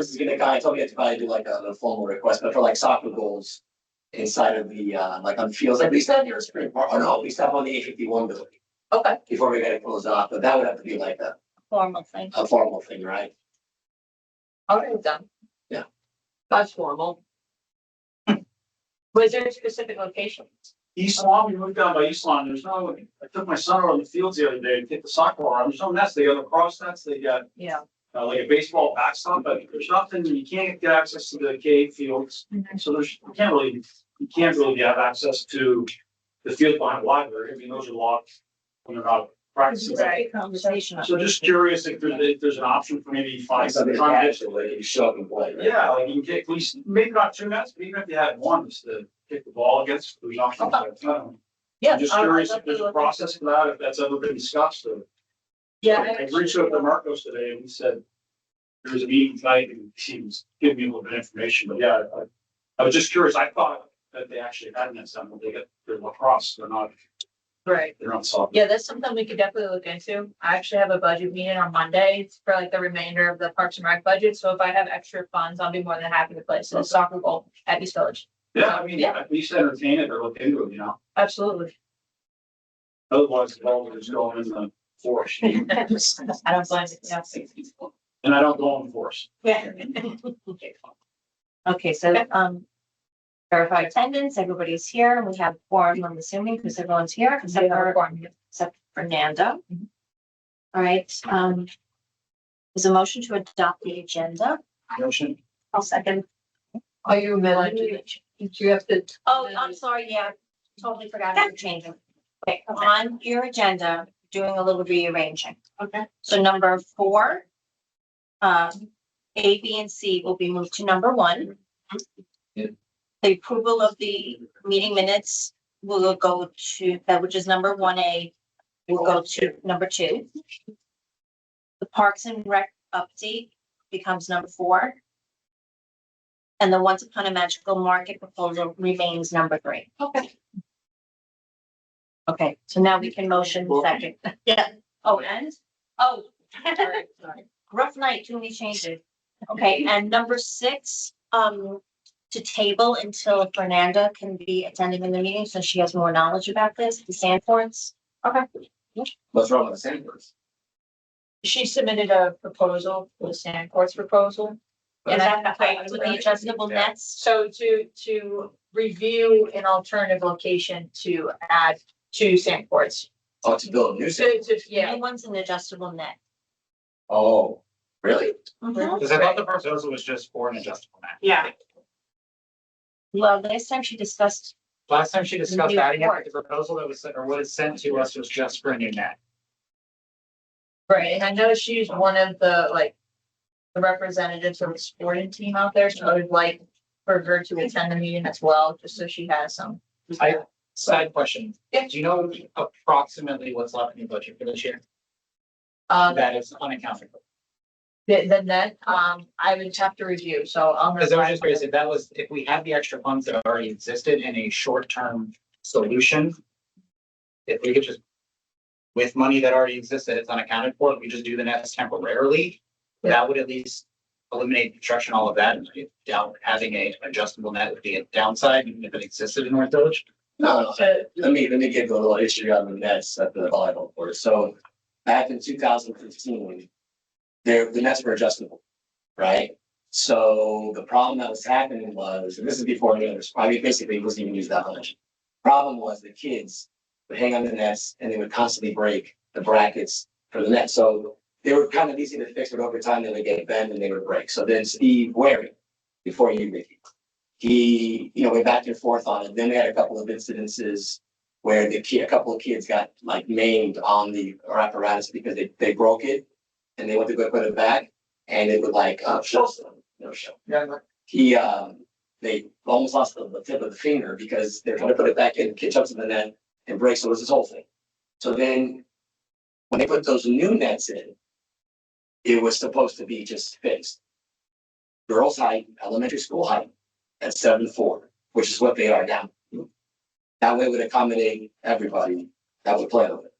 is gonna kind of tell me to probably do like a formal request, but for like soccer goals inside of the, like on fields, like we used to have near Spring Park, oh no, we used to have on the A51 building Okay, before we got it closed off, but that would have to be like Formal thing. a formal thing, right? all right, done. Yeah. That's formal. Was there a specific location? East Lawn, we moved down by East Lawn, there's no, I took my son around the fields the other day to hit the soccer ball, there's no nets, they got lacrosse nets, they got Yeah. like a baseball backstop, but there's nothing, you can't get access to the cave fields. So you can't really have access to the field behind the library, I mean, those are locked when they're not practicing. Right. Conversation. So just curious if there's an option for maybe find Something some. casual, like you show up and play, right? Yeah, like you can get at least, maybe not two nets, but even if you had one, just to kick the ball against, there's options. Yeah. I'm just curious if there's a process for that, if that's ever been discussed or. Yeah. I reached out to Marcos today and he said there was a meeting tonight and he was giving me a little bit of information, but yeah, I was just curious. I thought that they actually had nets down, but they get their lacrosse, Right. they're not soccer. Yeah, that's something we could definitely look into. I actually have a budget meeting on Monday for like the remainder of the Parks and Rec budget. So if I have extra funds, I'll be more than happy to place a soccer goal at East Village. Yeah, I mean, at least entertain it or look into it, Absolutely. Otherwise, the ball would just go in the forest. I don't blame it. Yeah. And I don't go in the forest. Yeah. Okay, so, verify attendance, everybody's here, we have quorum, I'm assuming, because everyone's here, except for Nanda. All right, there's a motion to adopt the agenda. Motion. I'll second. Are you amending? You have to. Oh, I'm sorry, yeah, totally forgot to change them. Okay, on your agenda, doing a little rearranging. Okay. So number 4, A, B, and C will be moved to number 1. Yeah. The approval of the meeting minutes will go to, that which is number 1A, will go to number 2. The Parks and Rec update becomes number 4. And the Once Upon a Magical Market proposal remains number 3. Okay. Okay, so now we can motion second. Yeah. Oh, and, oh. Sorry. Rough night, too many changes. Okay, and number 6, to table until Fernanda can be attending in the meeting, so she has more knowledge about this, the Sandports. Okay. What's wrong with the sandbox? She submitted a proposal for the Sandports proposal. And And that with the adjustable nets. So to review an alternative location to add to Sandports. Oh, to build a new So, sandbox? yeah, New one's an adjustable net. Oh, really? Because I thought the proposal was just for an adjustable net. yeah, Well, last time she discussed, Last time she discussed New adding it, port. the proposal that was, or what is sent to us was just for a new net. right. And I know she's one of the representatives of the sporting team out there, so I would like for her to attend the meeting as well, just so she has some. Side question. Yeah. Do you know approximately what's left in the budget for this year? The That is unaccounted for. net, I would have to review, so I'm. Because I was just curious, if that was, if we had the extra funds that already existed in a short-term solution. If we could just, with money that already existed, it's unaccounted for, if we just do the nets temporarily. That would at least eliminate construction, all of that, and down, having a adjustable net would be a downside, even if it existed in North Village. No, let me give a little history on the nets at the volleyball court. So back in 2015, the nets were adjustable, right? So the problem that was happening was, and this is before the others, probably basically it wasn't even used that much. Problem was the kids would hang on the nets and they would constantly break the brackets for the net. So they were kind of easy to fix, but over time they would get bent and they would break. So then Steve Waring, before you, Mickey, he, went back and forth on it. Then they had a couple of incidences where a couple of kids got like maimed on the apparatus because they broke it and they went to go put it back and it would show. Yeah. They almost lost the tip of the finger because they're trying to put it back in, the kid jumps in the net and breaks. So it was this whole thing. So then when they put those new nets in, it was supposed to be just fixed. Girls' height, elementary school height at 7'4", which is what they are now. That way it would accommodate everybody that would play with it.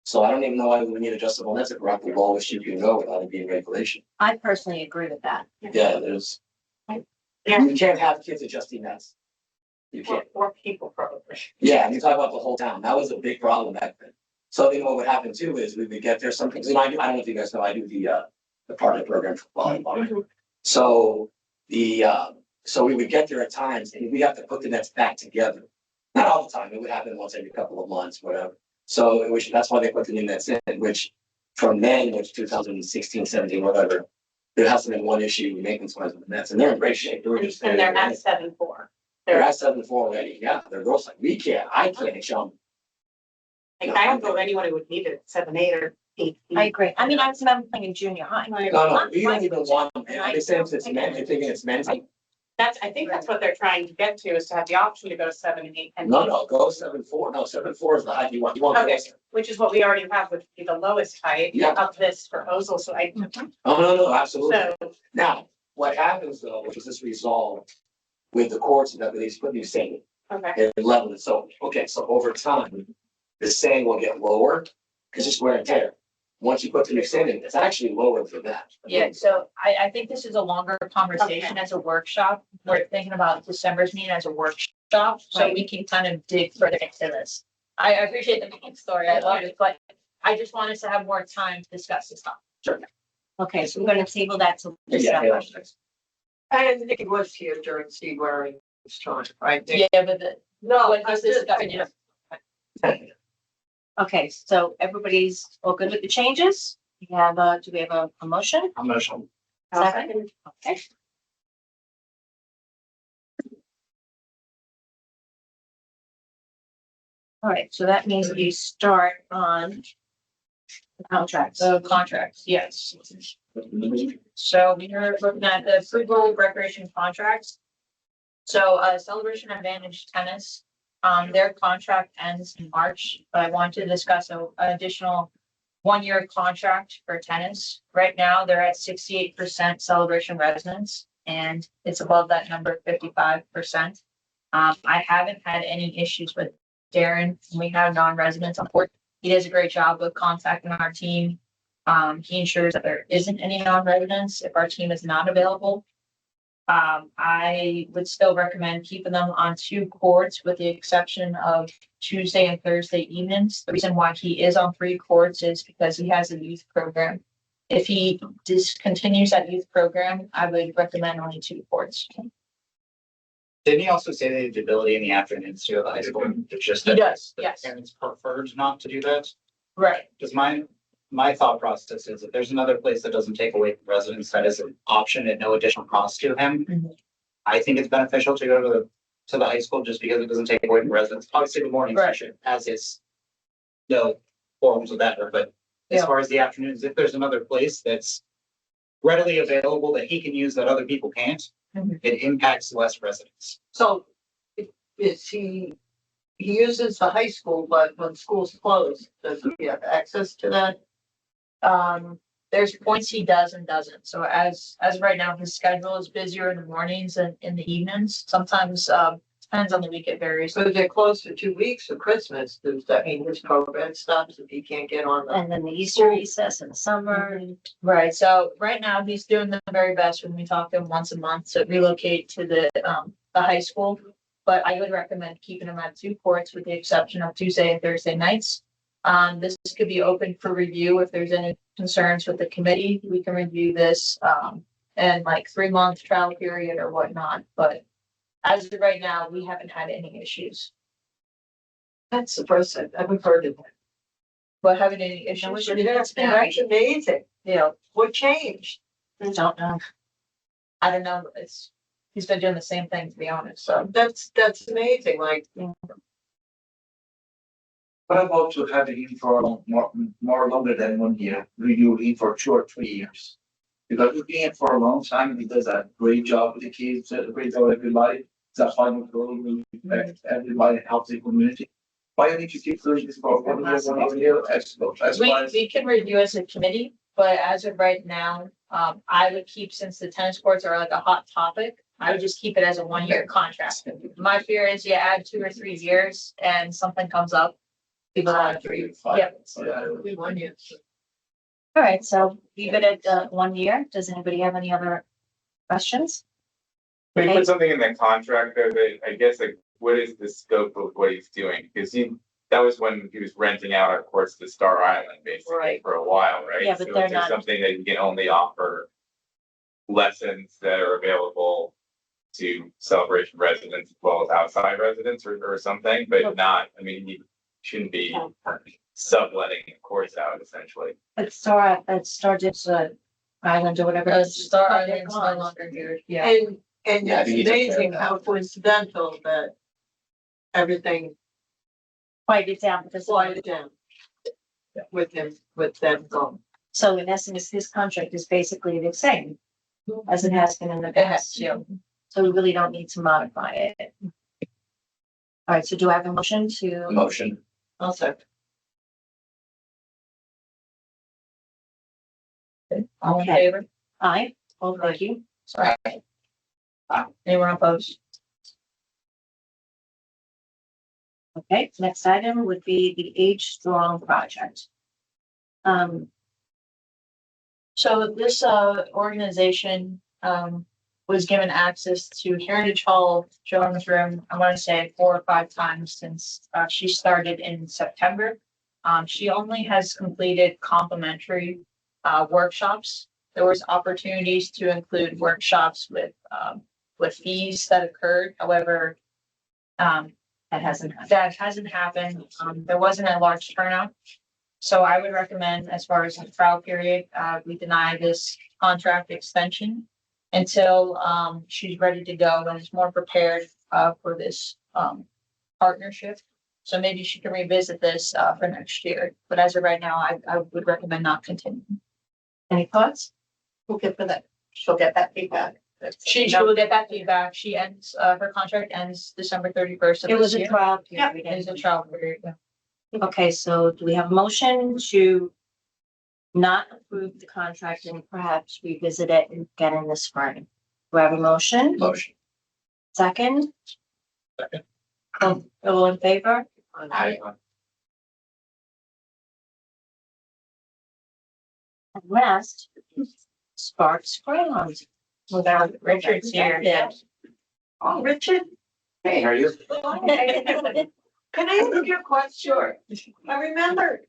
So I don't even know why we need adjustable nets if we're at the lowest you can go without it being regulation. I personally agree with that. Yeah, there's. Yeah. You can't have kids adjusting nets. You can't. Or people probably. Yeah, you talk about the whole town. That was a big problem back then. So then what would happen too is we would get there something, and I don't know if you guys know, I do the partner program for volleyball. So so we would get there at times and we have to put the nets back together. Not all the time, it would happen once every couple of months, whatever. So that's why they put the new nets in, which from then, which 2016, 17, whatever. There hasn't been one issue with maintenance wise with the nets, and they're in great shape. They were just. And they're at 7-4. They're at 7-4 already. Yeah, they're girls like, I can't jump. Like, I don't know anyone who would need it, 7, 8 or 8. I agree. I mean, I remember playing in junior high. No, we don't even want them. And I understand if it's men, you're thinking it's men's. I think that's what they're trying to get to, is to have the option to go 7 and 8. And No, go 7-4. No, 7-4 is the height you want. You want. Okay. Closer. which is what we already have, would be the lowest height Yeah. of this proposal, so Oh, no, absolutely. so, Now, what happens though, which is this resolved with the courts and that they put new saying okay. and level it. So, okay, so over time, the saying will get lower because it's wear and tear. Once you put the new saying in, it's actually lower than that. Yeah, so I think this is a longer conversation as a workshop. We're thinking about December's meeting as a workshop, so we can kind of dig further into this. I appreciate the meeting story, I love it, but I just want us to have more time to discuss this topic. Okay, so we're gonna table that till Yeah, December. And Nick was here during Steve Waring's time, right? Nick? Yeah, but No, what I he's just, discussing, yeah. Okay, so everybody's all good with the changes? We have, do we have a motion? I'm gonna show. Second? Okay. All right, so that means we start on the contracts. The contracts, yes. So we are looking at the approval of recreation contracts. So Celebration Advantage Tennis, their contract ends in March, but I want to discuss an additional one-year contract for tennis. Right now, they're at 68% Celebration residents, and it's above that number, 55%. I haven't had any issues with Darren. We have non-residents on board. He does a great job of contacting our team. He ensures that there isn't any non-residents if our team is not available. I would still recommend keeping them on 2 courts with the exception of Tuesday and Thursday evenings. The reason why he is on 3 courts is because he has a youth program. If he discontinues that youth program, I would recommend only 2 courts. Didn't he also say they had the ability in the afternoons to go to the high school? It's just He that does, the yes. Parents preferred not to do that. Right. Because my thought process is if there's another place that doesn't take away from residents, that is an option at no additional cost to him. Mhm. I think it's beneficial to go to the high school just because it doesn't take away from residents. Obviously, the morning Right. session has its no forms of that, but as Yeah. far as the afternoons, if there's another place that's readily available that he can use that other people can't, Mhm. it impacts less residents. so is he uses the high school, but when school's closed, does he have access to that? There's points he does and doesn't. So as of right now, his schedule is busier in the mornings and in the evenings. Sometimes, depends on the week, it varies. So they're closed for 2 weeks for Christmas, does that mean his program stops if he can't get on the? And then the Easter recess in the summer. Right, so right now, he's doing the very best when we talk to him once a month to relocate to the high school. But I would recommend keeping him at 2 courts with the exception of Tuesday and Thursday nights. This could be open for review if there's any concerns with the committee, we can review this, and like 3-month trial period or whatnot, but as of right now, we haven't had any issues. That's the first I've ever heard of that. But having any issues, That's amazing. you know, What changed? Don't know. I don't know, he's been doing the same thing, to be honest, so. That's amazing, like, What about to have him for more longer than 1 year, review him for 2 or 3 years? Because looking at for a long time, he does a great job with the kids, a great job with everybody. It's a final goal, we respect everybody, helps the community. Why you need to keep doing this for 1 year, as We, far as. we can review as a committee, but as of right now, I would keep, since the tennis courts are like a hot topic, I would just keep it as a 1-year contract. My fear is you add 2 or 3 years and something comes up. People want to read. Yep. We want you. All right, so leave it at 1 year. Does anybody have any other questions? We Okay. put something in the contract though, that I guess like, what is the scope of what he's doing? Cause that was when he was renting out our courts to Star Island basically Right. for a while, right? Yeah, but So they're is there not- something that you can only offer lessons that are available to Celebration residents as well as outside residents or something, but not, I mean, you shouldn't be subletting courts out essentially. But started Island or whatever. Star They're Island's no gone. longer here, yeah. And Yeah, I it's think you took care of amazing that. how coincidental that everything Quieted down because. slided down. With them gone. So in essence, this contract is basically the same as it has been in the past. Yeah. So we really don't need to modify it. All right, so do I have a motion to? Motion. Also, All in Okay. favor? Aye. Oh, thank you. Sorry. Anyone opposed? Okay, next item would be the Age Strong project. So this organization was given access to Heritage Hall Children's Room, I want to say 4 or 5 times since she started in September. She only has completed complimentary workshops. There was opportunities to include workshops with fees that occurred, however, That hasn't happened. that hasn't happened. There wasn't a large turnout. So I would recommend, as far as the trial period, we deny this contract extension until she's ready to go and is more prepared for this partnership. So maybe she can revisit this for next year. But as of right now, I would recommend not continuing. Any thoughts? We'll get for that. She'll get that feedback. She will get that feedback. She ends, her contract ends December 31st of It was this a year. trial Yeah, period. It is a trial period. Yeah. Okay, so do we have a motion to not approve the contract and perhaps revisit it and get in the spring? Do I have a motion? Motion. Second? Second. All in favor? Aye. And last, Sparks Crayons. Without Richard's here. Yeah. oh, Richard, Hey, how are you? can I ask you a question? Sure. I remember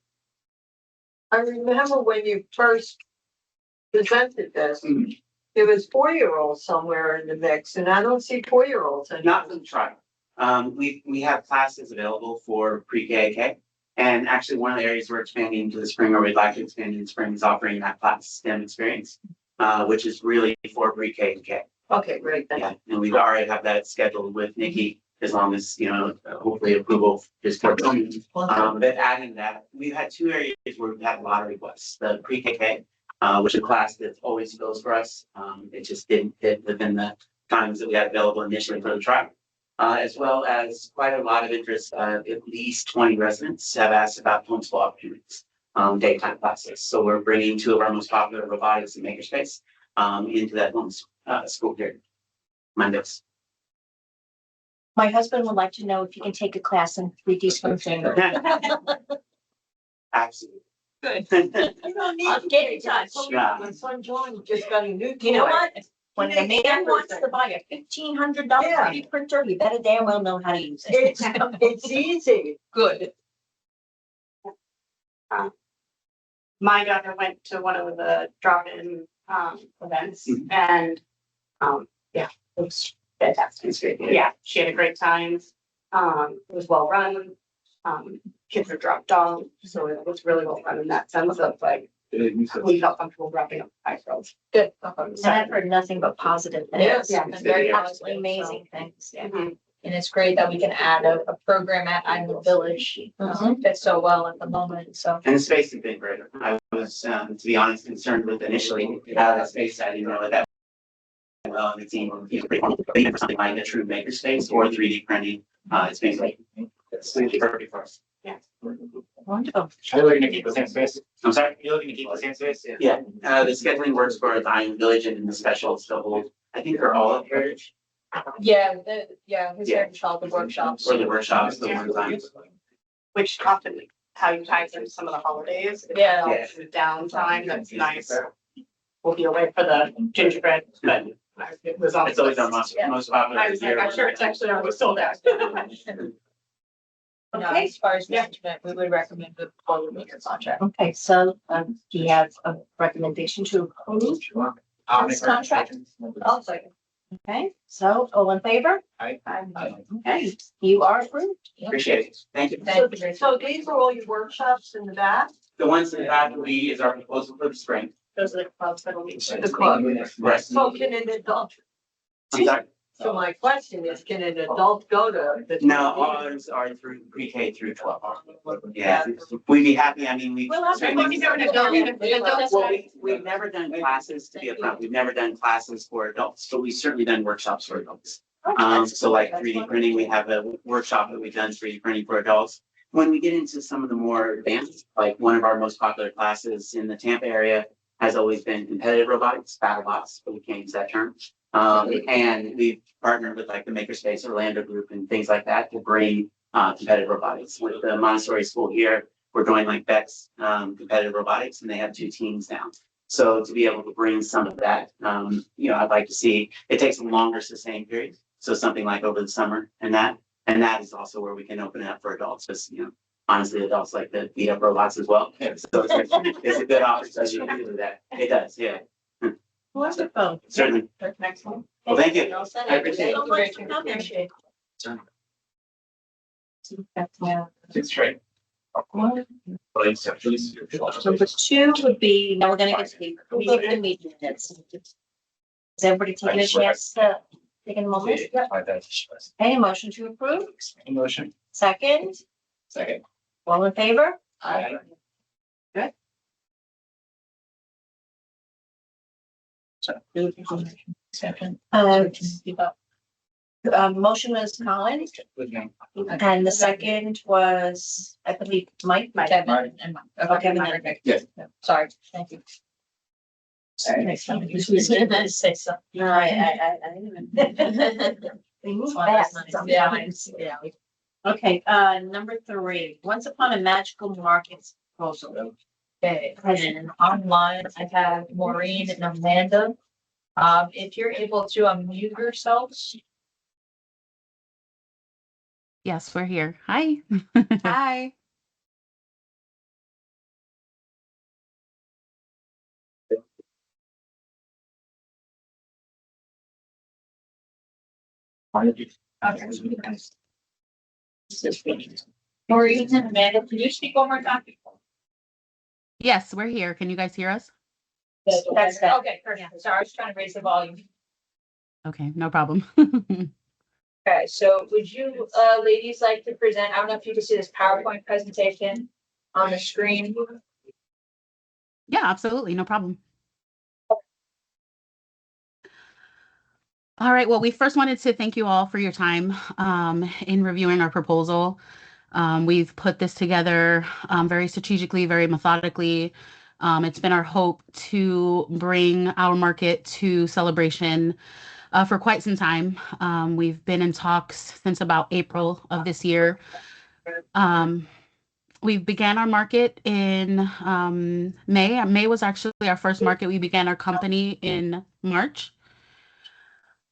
when you first presented this, there was 4-year-olds somewhere in the mix, and I don't see 4-year-olds anymore. Not for the trial. We have classes available for pre-K, K. And actually, one of the areas we're expanding into the spring, or we'd like to expand in the spring, is offering that class STEM experience, which is really for pre-K and K. Okay, great, thank you. Yeah, and we already have that scheduled with Nikki, as long as, hopefully approval is forthcoming. But adding that, we've had 2 areas where we've had a lot of requests, the pre-KK, which is a class that always goes for us. It just didn't fit within the times that we had available initially for the trial. As well as quite a lot of interest, at least 20 residents have asked about homeschool opportunities, daytime classes. So we're bringing 2 of our most popular robotics and makerspace into that school period. Mondays. My husband would like to know if you can take a class in 3D swim finger. Absolutely. Good. Good. You don't need I'll to get in take touch. it. Yeah. My son John just got a new toy. You know what? When the He man makes wants to everything. buy a $1,500 Yeah. 3D printer, he better damn well know how to use it. It's easy. Good. My daughter went to one of the drop-in events and yeah, it was fantastic. Yeah, she had a great time. It was well run. Kids were dropped off, so it was really well run in that sense of like, we felt comfortable dropping off 5-year-olds. Good. And I've heard nothing but positive things. Yes. Yeah, it's very Absolutely positive, amazing things, yeah. Mhm. And it's great that we can add a program at Island Village. Fits so well at the moment, so. And the space has been great. I was, to be honest, concerned with initially how that space, I didn't know that. Well, and it seemed, pretty cool. But even for something like a true makerspace or 3D printing, it's been great. It's perfect for us. Wonderful. Are you looking to keep the same space? I'm sorry? You're looking to keep the same space? Yeah, the scheduling works for the Island Village and the specials to hold, I think they're all at Heritage Yeah, his Yeah. Heritage Hall, the workshops. or the workshops, the one times. Which often how you tie in some of the holidays. It's Yeah. all the downtime, that's nice. We'll be away for the gingerbread, but it was on. It's always our most popular. I was like, I'm sure it's actually always sold out. Okay, as far as management, we would recommend the Paul Maker contract. Okay, so, do you have a recommendation to approve? I'll make This a contract? recommendation. I'll second. Okay, so all in favor? Aye. Okay, you are approved. Appreciate it. Thank you. Thank you. So these are all your workshops in the back? The ones in the back will be is our proposal for the spring. Those are the clubs that'll meet. The club. Right. So can an adult, I'm sorry. so my question is, can an adult go to the? No, ours are through pre-K through 12. Yeah, we'd be happy. I mean, we. We'll have to certainly- look into an adult. Well, we've never done classes to be upfront. We've never done classes for adults, but we've certainly done workshops for adults. So like 3D printing, we have a workshop that we've done 3D printing for adults. When we get into some of the more advanced, like one of our most popular classes in the Tampa area has always been competitive robotics, battle bots, but we can't use that term. And we've partnered with like the Makerspace Orlando group and things like that to bring competitive robotics. With the Montessori school here, we're doing like Beck's competitive robotics, and they have 2 teams now. So to be able to bring some of that, I'd like to see, it takes a longer sustained period. So something like over the summer and that is also where we can open it up for adults, because, honestly, adults like to beat up robots as well. So it's a good opportunity to do that. It does, yeah, Wonderful. certainly. Next one. Well, thank you. All set. I appreciate it. Thank you very much for coming. Appreciate It's straight. Number 2 would be, now we're gonna get to the approval of the meeting minutes. Is everybody taking a chance to take a moment? Any motion to approve? Motion. Second, Second. all in favor? Aye. Good. Motion was Colin, With me. and the second was, I believe, Mike. Kevin and Mike. Okay, Kevin and- Yes. Sorry, thank you. Sorry, next time. I just gonna say something. No, I didn't even. We move fast sometimes. Yeah. Okay, number 3, Once Upon a Magical Markets proposal. Okay, and online, I have Maureen and Amanda. If you're able to unmute yourselves. Yes, we're here. Hi. Hi. Maureen and Amanda, can you speak one more time? Yes, we're here. Can you guys hear us? That's better. Okay, perfect. Sorry, I was trying to raise the volume. Okay, no problem. Okay, so would you, ladies like to present, I don't know if you can see this PowerPoint presentation on the screen. Yeah, absolutely. No problem. All right. Well, we first wanted to thank you all for your time in reviewing our proposal. We've put this together very strategically, very methodically. It's been our hope to bring our market to Celebration for quite some time. We've been in talks since about April of this year. We began our market in May. May was actually our first market. We began our company in March.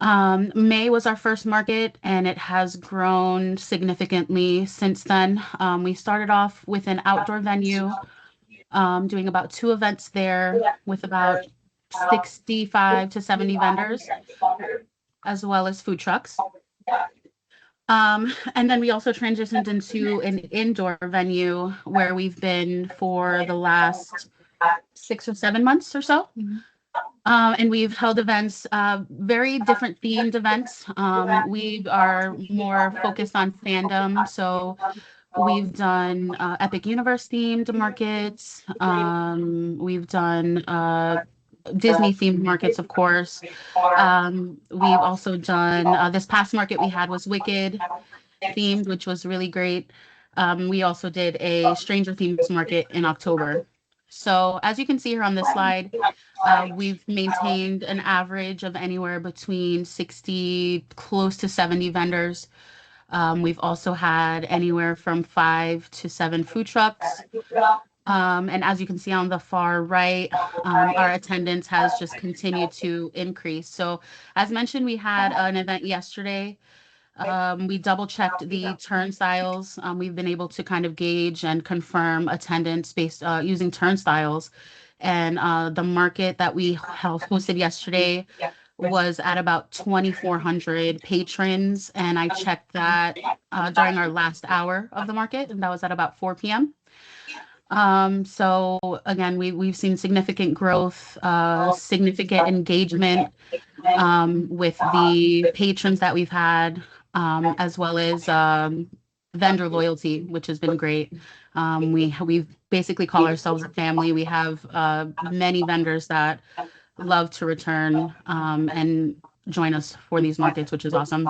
May was our first market, and it has grown significantly since then. We started off with an outdoor venue, doing about 2 events there with about 65 to 70 vendors, as well as food trucks. And then we also transitioned into an indoor venue where we've been for the last 6 or 7 months or so. And we've held events, very different themed events. We are more focused on fandom. So we've done Epic Universe themed markets. We've done Disney themed markets, of course. We've also done, this past market we had was Wicked themed, which was really great. We also did a Stranger Themes market in October. So as you can see here on this slide, we've maintained an average of anywhere between 60, close to 70 vendors We've also had anywhere from 5 to 7 food trucks. And as you can see on the far right, our attendance has just continued to increase. So as mentioned, we had an event yesterday. We double checked the turnstiles. We've been able to kind of gauge and confirm attendance based using turnstiles. And the market that we hosted yesterday was at about 2,400 patrons. And I checked that during our last hour of the market, and that was at about 4 p.m. So again, we've seen significant growth, significant engagement with the patrons that we've had, as well as vendor loyalty, which has been great. We basically call ourselves a family. We have many vendors that love to return and join us for these markets, which is awesome.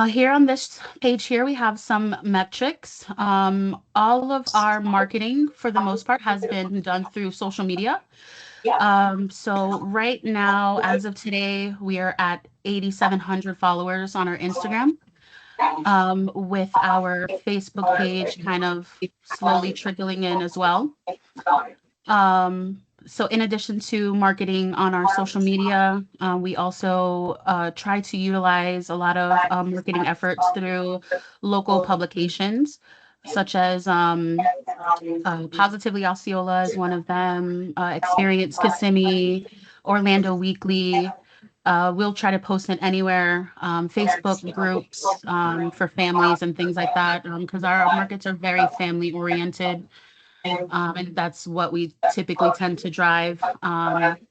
Here on this page here, we have some metrics. All of our marketing, for the most part, has been done through social media. So right now, as of today, we are at 8,700 followers on our Instagram, with our Facebook page kind of slowly trickling in as well. So in addition to marketing on our social media, we also try to utilize a lot of marketing efforts through local publications, such as Positively Osceola is one of them, Experience Kissimmee, Orlando Weekly. We'll try to post it anywhere, Facebook groups for families and things like that, because our markets are very family oriented. And that's what we typically tend to drive.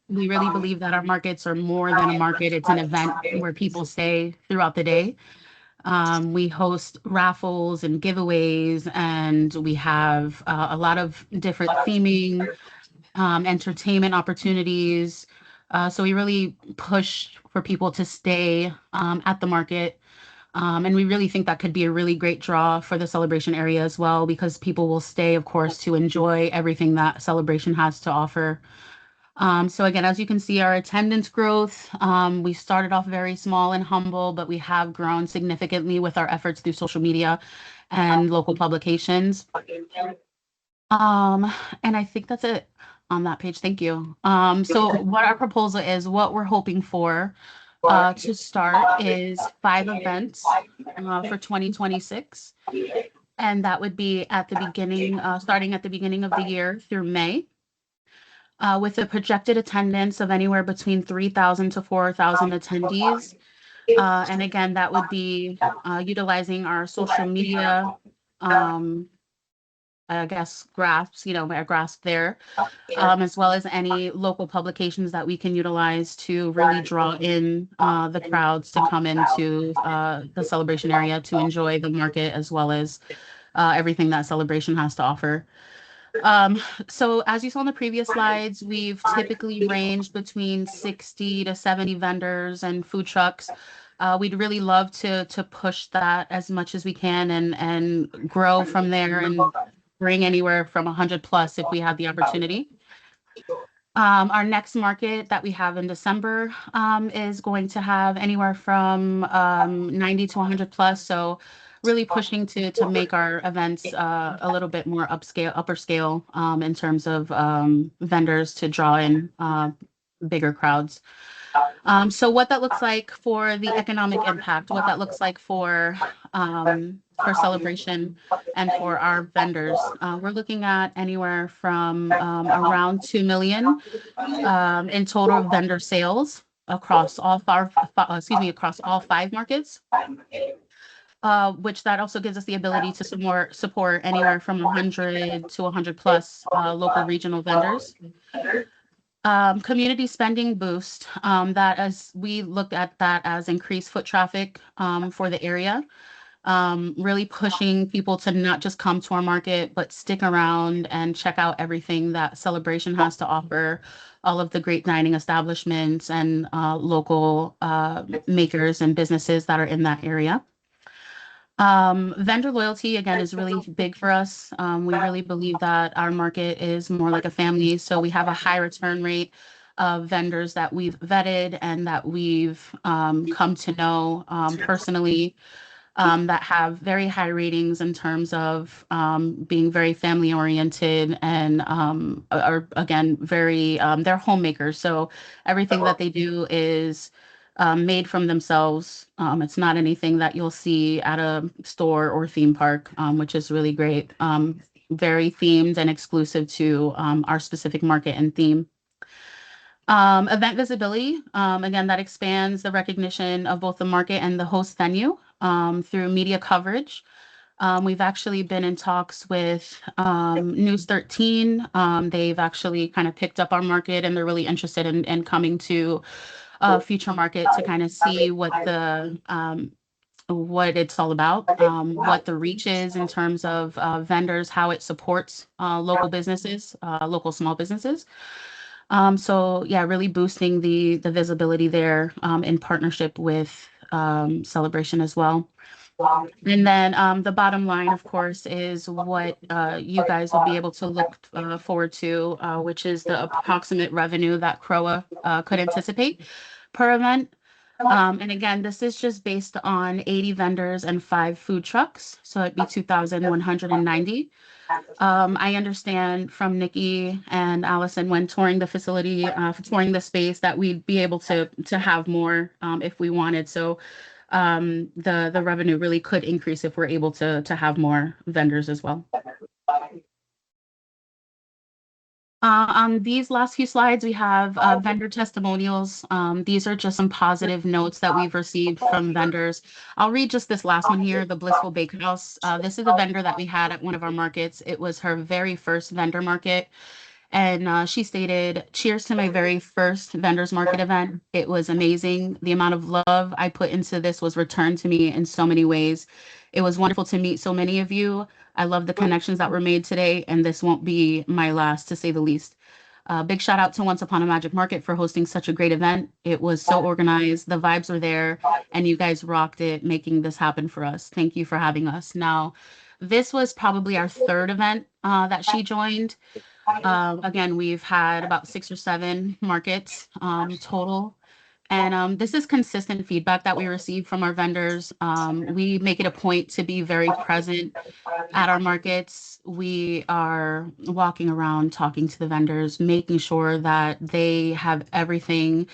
We really believe that our markets are more than a market. It's an event where people stay throughout the day. We host raffles and giveaways, and we have a lot of different theming, entertainment opportunities. So we really push for people to stay at the market. And we really think that could be a really great draw for the Celebration area as well, because people will stay, of course, to enjoy everything that Celebration has to offer. So again, as you can see, our attendance growth, we started off very small and humble, but we have grown significantly with our efforts through social media and local publications. And I think that's it on that page. Thank you. So what our proposal is, what we're hoping for to start is 5 events for 2026. And that would be at the beginning, starting at the beginning of the year through May, with a projected attendance of anywhere between 3,000 to 4,000 attendees. And again, that would be utilizing our social media, I guess, grasp there, as well as any local publications that we can utilize to really draw in the crowds to come into the Celebration area to enjoy the market, as well as everything that Celebration has to offer. So as you saw in the previous slides, we've typically ranged between 60 to 70 vendors and food trucks. We'd really love to push that as much as we can and grow from there and bring anywhere from 100 plus if we have the opportunity. Our next market that we have in December is going to have anywhere from 90 to 100 plus. So really pushing to make our events a little bit more upper scale in terms of vendors to draw in bigger crowds. So what that looks like for the economic impact, what that looks like for Celebration and for our vendors, we're looking at anywhere from around 2 million in total vendor sales across all across all 5 markets. Which that also gives us the ability to support anywhere from 100 to 100 plus local regional vendors. Community spending boost, that as we looked at that as increased foot traffic for the area, really pushing people to not just come to our market, but stick around and check out everything that Celebration has to offer, all of the great dining establishments and local makers and businesses that are in that area. Vendor loyalty, again, is really big for us. We really believe that our market is more like a family. So we have a high return rate of vendors that we've vetted and that we've come to know personally, that have very high ratings in terms of being very family oriented and are again very they're homemakers. So everything that they do is made from themselves. It's not anything that you'll see at a store or theme park, which is really great. Very themed and exclusive to our specific market and theme. Event visibility, again, that expands the recognition of both the market and the host venue through media coverage. We've actually been in talks with News 13. They've actually kind of picked up our market and they're really interested in coming to Future Market to kind of see what it's all about, what the reach is in terms of vendors, how it supports local businesses, local small businesses. So yeah, really boosting the visibility there in partnership with Celebration as well. And then the bottom line, of course, is what you guys will be able to look forward to, which is the approximate revenue that CROA could anticipate per event. And again, this is just based on 80 vendors and 5 food trucks. So it'd be 2,190. I understand from Nikki and Allison when touring the facility, touring the space, that we'd be able to have more if we wanted. So the revenue really could increase if we're able to have more vendors as well. On these last few slides, we have vendor testimonials. These are just some positive notes that we've received from vendors. I'll read just this last one here, the Blissful Bakehouse. This is a vendor that we had at one of our markets. It was her very first vendor market. And she stated, "Cheers to my very first vendors market event. It was amazing. The amount of love I put into this was returned to me in so many ways. It was wonderful to meet so many of you. I love the connections that were made today, and this won't be my last, to say the least." Big shout out to Once Upon a Magic Market for hosting such a great event. It was so organized. The vibes were there, and you guys rocked it, making this happen for us. Thank you for having us. Now, this was probably our third event that she joined. Again, we've had about 6 or 7 markets total. And this is consistent feedback that we receive from our vendors. We make it a point to be very present at our markets. We are walking around, talking to the vendors, making sure that they have everything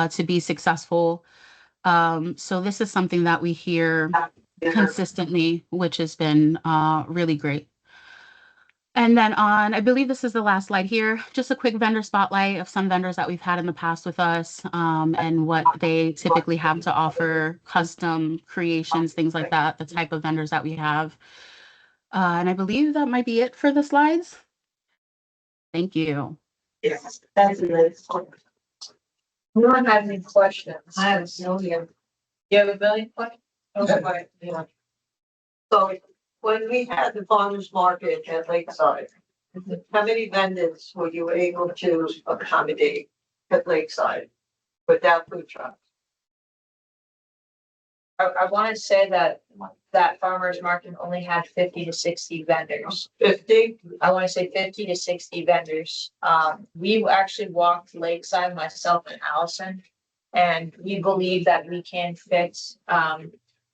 to be successful. So this is something that we hear consistently, which has been really great. And then I believe this is the last slide here, just a quick vendor spotlight of some vendors that we've had in the past with us and what they typically have to offer, custom creations, things like that, the type of vendors that we have. And I believe that might be it for the slides. Thank you. Yes, that's really cool. We don't have any questions. I have no idea. You have a million questions? Okay. Yeah. So when we had the farmers market at Lakeside, how many vendors were you able to accommodate at Lakeside without food trucks? I want to say that farmer's market only had 50 to 60 vendors. 50? I want to say 50 to 60 vendors. We actually walked Lakeside, myself and Allison, and we believe that we can fit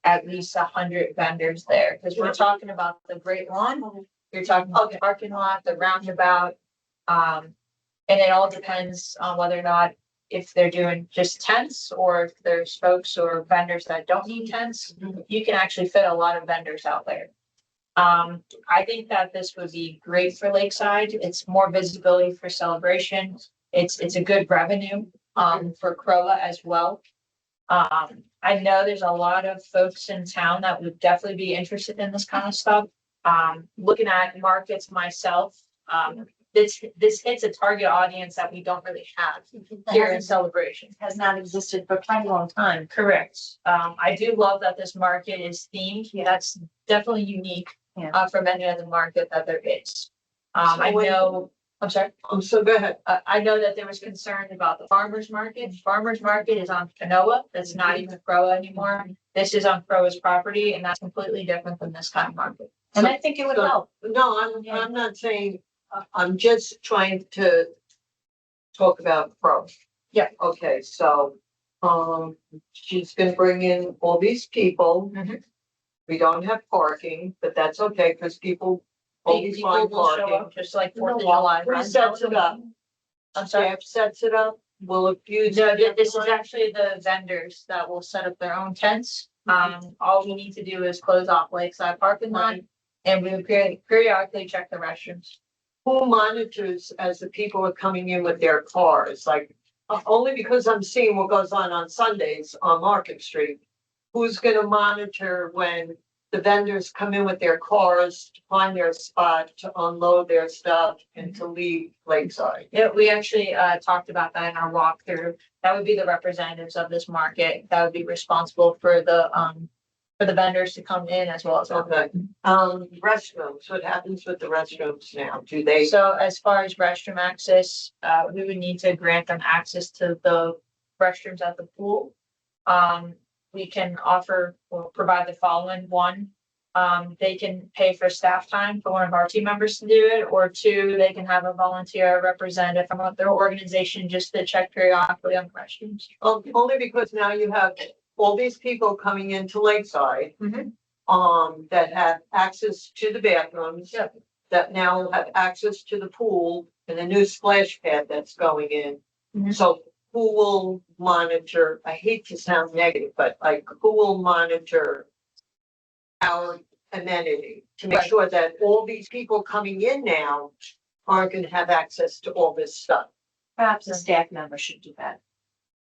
at least 100 vendors there, because we're talking about the Great Lawn, you're talking about the parking lot, the roundabout. And it all depends on whether or not, if they're doing just tents, or if there's folks or vendors that don't need tents, you can actually fit a lot of vendors out there. I think that this would be great for Lakeside. It's more visibility for Celebration. It's a good revenue for CROA as well. I know there's a lot of folks in town that would definitely be interested in this kind of stuff. Looking at markets myself, this hits a target audience that we don't really have here in Celebration. Has not existed for quite a long time. Correct. I do love that this market is themed. That's definitely unique from any other market that there is. I know. I'm sorry. So go ahead. I know that there was concern about the farmer's market. Farmer's market is on Canoa. That's not even CROA anymore. This is on CROA's property, and that's completely different than this kind of market. And I think it would help. No, I'm not saying, I'm just trying to talk about Pro. Yeah. Okay, so, she's gonna bring in all these people. Mhm. We don't have parking, but that's okay, because people always People find will show parking. up just like Fourth of July. Who sets it up? I'm sorry. Staff sets it up, will it use? No, this is actually the vendors that will set up their own tents. All we need to do is close off Lakeside parking lot. And we would periodically check the restrooms. Who monitors as the people are coming in with their cars? Like, only because I'm seeing what goes on Sundays on Market Street. Who's gonna monitor when the vendors come in with their cars to find their spot, to unload their stuff and to leave Lakeside? Yeah, we actually talked about that in our walkthrough. That would be the representatives of this market that would be responsible for the vendors to come in as well as. Okay, restrooms, what happens with the restrooms now? Do they? So as far as restroom access, we would need to grant them access to the restrooms at the pool. We can offer or provide the following: one, they can pay for staff time for one of our team members to do it, or two, they can have a volunteer representative from their organization just to check periodically on the restrooms. Only because now you have all these people coming into Lakeside. Mhm. That have access to the bathrooms. Yep. That now have access to the pool and the new splash pad that's going in. Mhm. So who will monitor, I hate to sound negative, but like, who will monitor our amenity to make Right. sure that all these people coming in now aren't gonna have access to all this stuff? Perhaps a staff member should do that.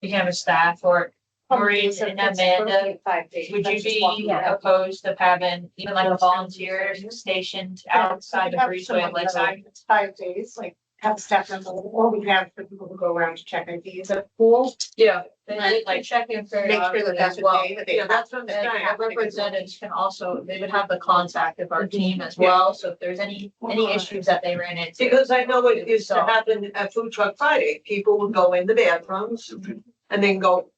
You can have a staff or Maureen and Amanda. 5 days. Would you That's just walking be around. opposed to having even like a volunteer stationed outside the Have breezeway someone of Lakeside? It's 5 days, like have a staff member, or we have for people who go around to check IDs at pool. Yeah, they Right, like check in Make sure periodically that that's as well. a day that they. Yeah, that's what I'm that they saying. have Our to go. representatives can also, they would have the contact of our team as well, so if there's any issues that they ran into. Because I know it used to So- happen at Food Truck Friday. People would go in the bathrooms and then go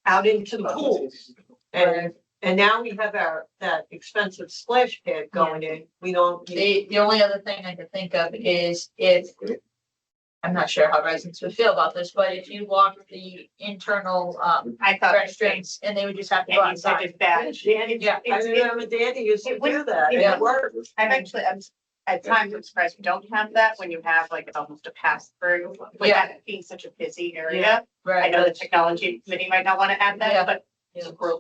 out into the pool. And now we have that expensive splash pad going in. We don't. The only other thing I could think of is if, I'm not sure how residents would feel about this, but if you walk the internal, I thought. restrooms and they would just have to go And you said outside. it's bad. Yeah. I remember Danny used to It wouldn't- do that. and yeah. It worked. I'm at times I'm surprised we don't have that when you have like almost a pass through, with Yeah. that being such a busy area. I Right. know the technology committee might not want to add Yeah. that, but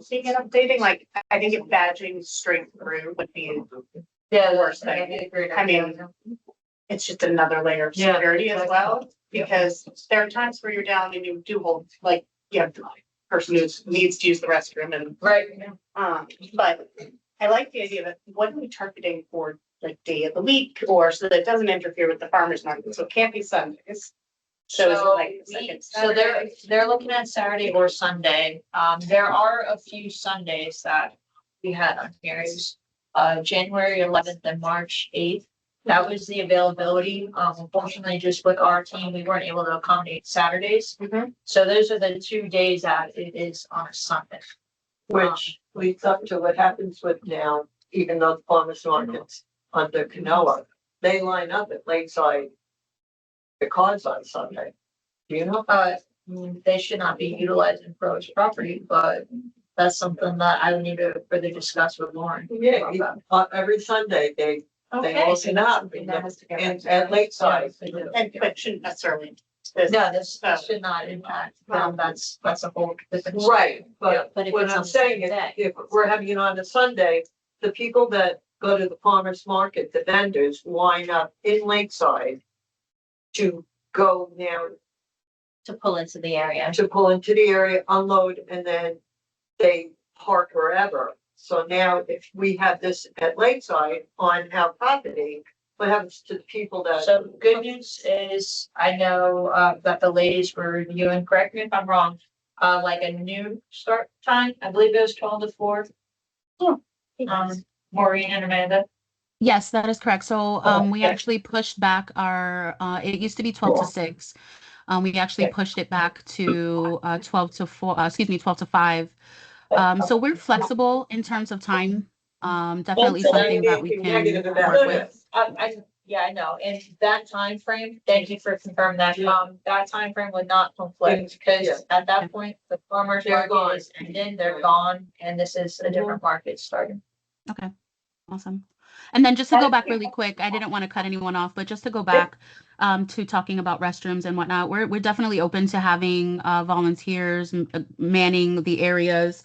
seeing and updating, like, I think if badging straight through would be, Yeah, worse I thing. agree. I mean, it's just another layer of Yeah, security as well. Yeah. Because there are times where you're down and you do hold, like, you have the person who needs to use the restroom and, Right. but I like the idea that what are we targeting for like day of the week or so that it doesn't interfere with the farmer's market, so it can't be Sundays. So is it like the second So Saturday? they're looking at Saturday or Sunday. There are a few Sundays that we had on here. It's, January 11th and March 8th. That was the availability. Unfortunately, just with our team, we weren't able to accommodate Saturdays. Mhm. So those are the 2 days that it is on a Sunday. Which leads up to what happens with now, even though the farmers markets under Canoa, they line up at Lakeside. The cars on Sunday. Do you know? They should not be utilizing Pro's property, but that's something that I would need to further discuss with Lauren. Yeah, every Sunday they Okay. open up That has to get back and to- at Lakeside. And but shouldn't necessarily. No, this should not impact them. That's a whole different. Right, Yeah, but if what it's I'm on saying is, Sunday. if we're having it on a Sunday, the people that go to the farmers market, the vendors line up in Lakeside. To go now To pull into the area. to pull into the area, unload, and then they park wherever. So now if we have this at Lakeside on our property, what happens to the people that? So good news is, I know, that the ladies were reviewing, correct me if I'm wrong, like a new start time. I believe it was 12 to 4. Maureen and Amanda. Yes, that is correct. So we okay. actually pushed back our, it used to be 12 to 6. We actually pushed it back to 12 to 4, 12 to 5. So we're flexible in terms of time. Definitely Don't say something that we anything can negative about work it. with. Yeah, I know, and that time frame. Thank you for confirming that, that timeframe would not conflict, Yeah. because at that point, the farmer's They're gone. market is ended, they're gone, and this is a different market starting. Okay, awesome. And then just to go back really quick, I didn't want to cut anyone off, but just to go back to talking about restrooms and whatnot, we're definitely open to having volunteers manning the areas.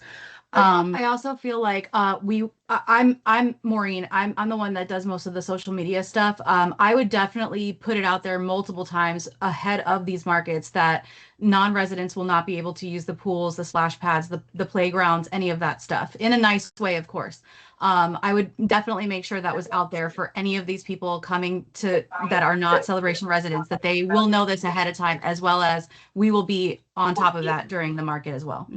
I also feel like I'm Maureen. I'm the one that does most of the social media stuff. I would definitely put it out there multiple times ahead of these markets that non-residents will not be able to use the pools, the splash pads, the playgrounds, any of that stuff in a nice way, of course. I would definitely make sure that was out there for any of these people coming to that are not Celebration residents, that they will know this ahead of time, as well as we will be on top of that during the market as well.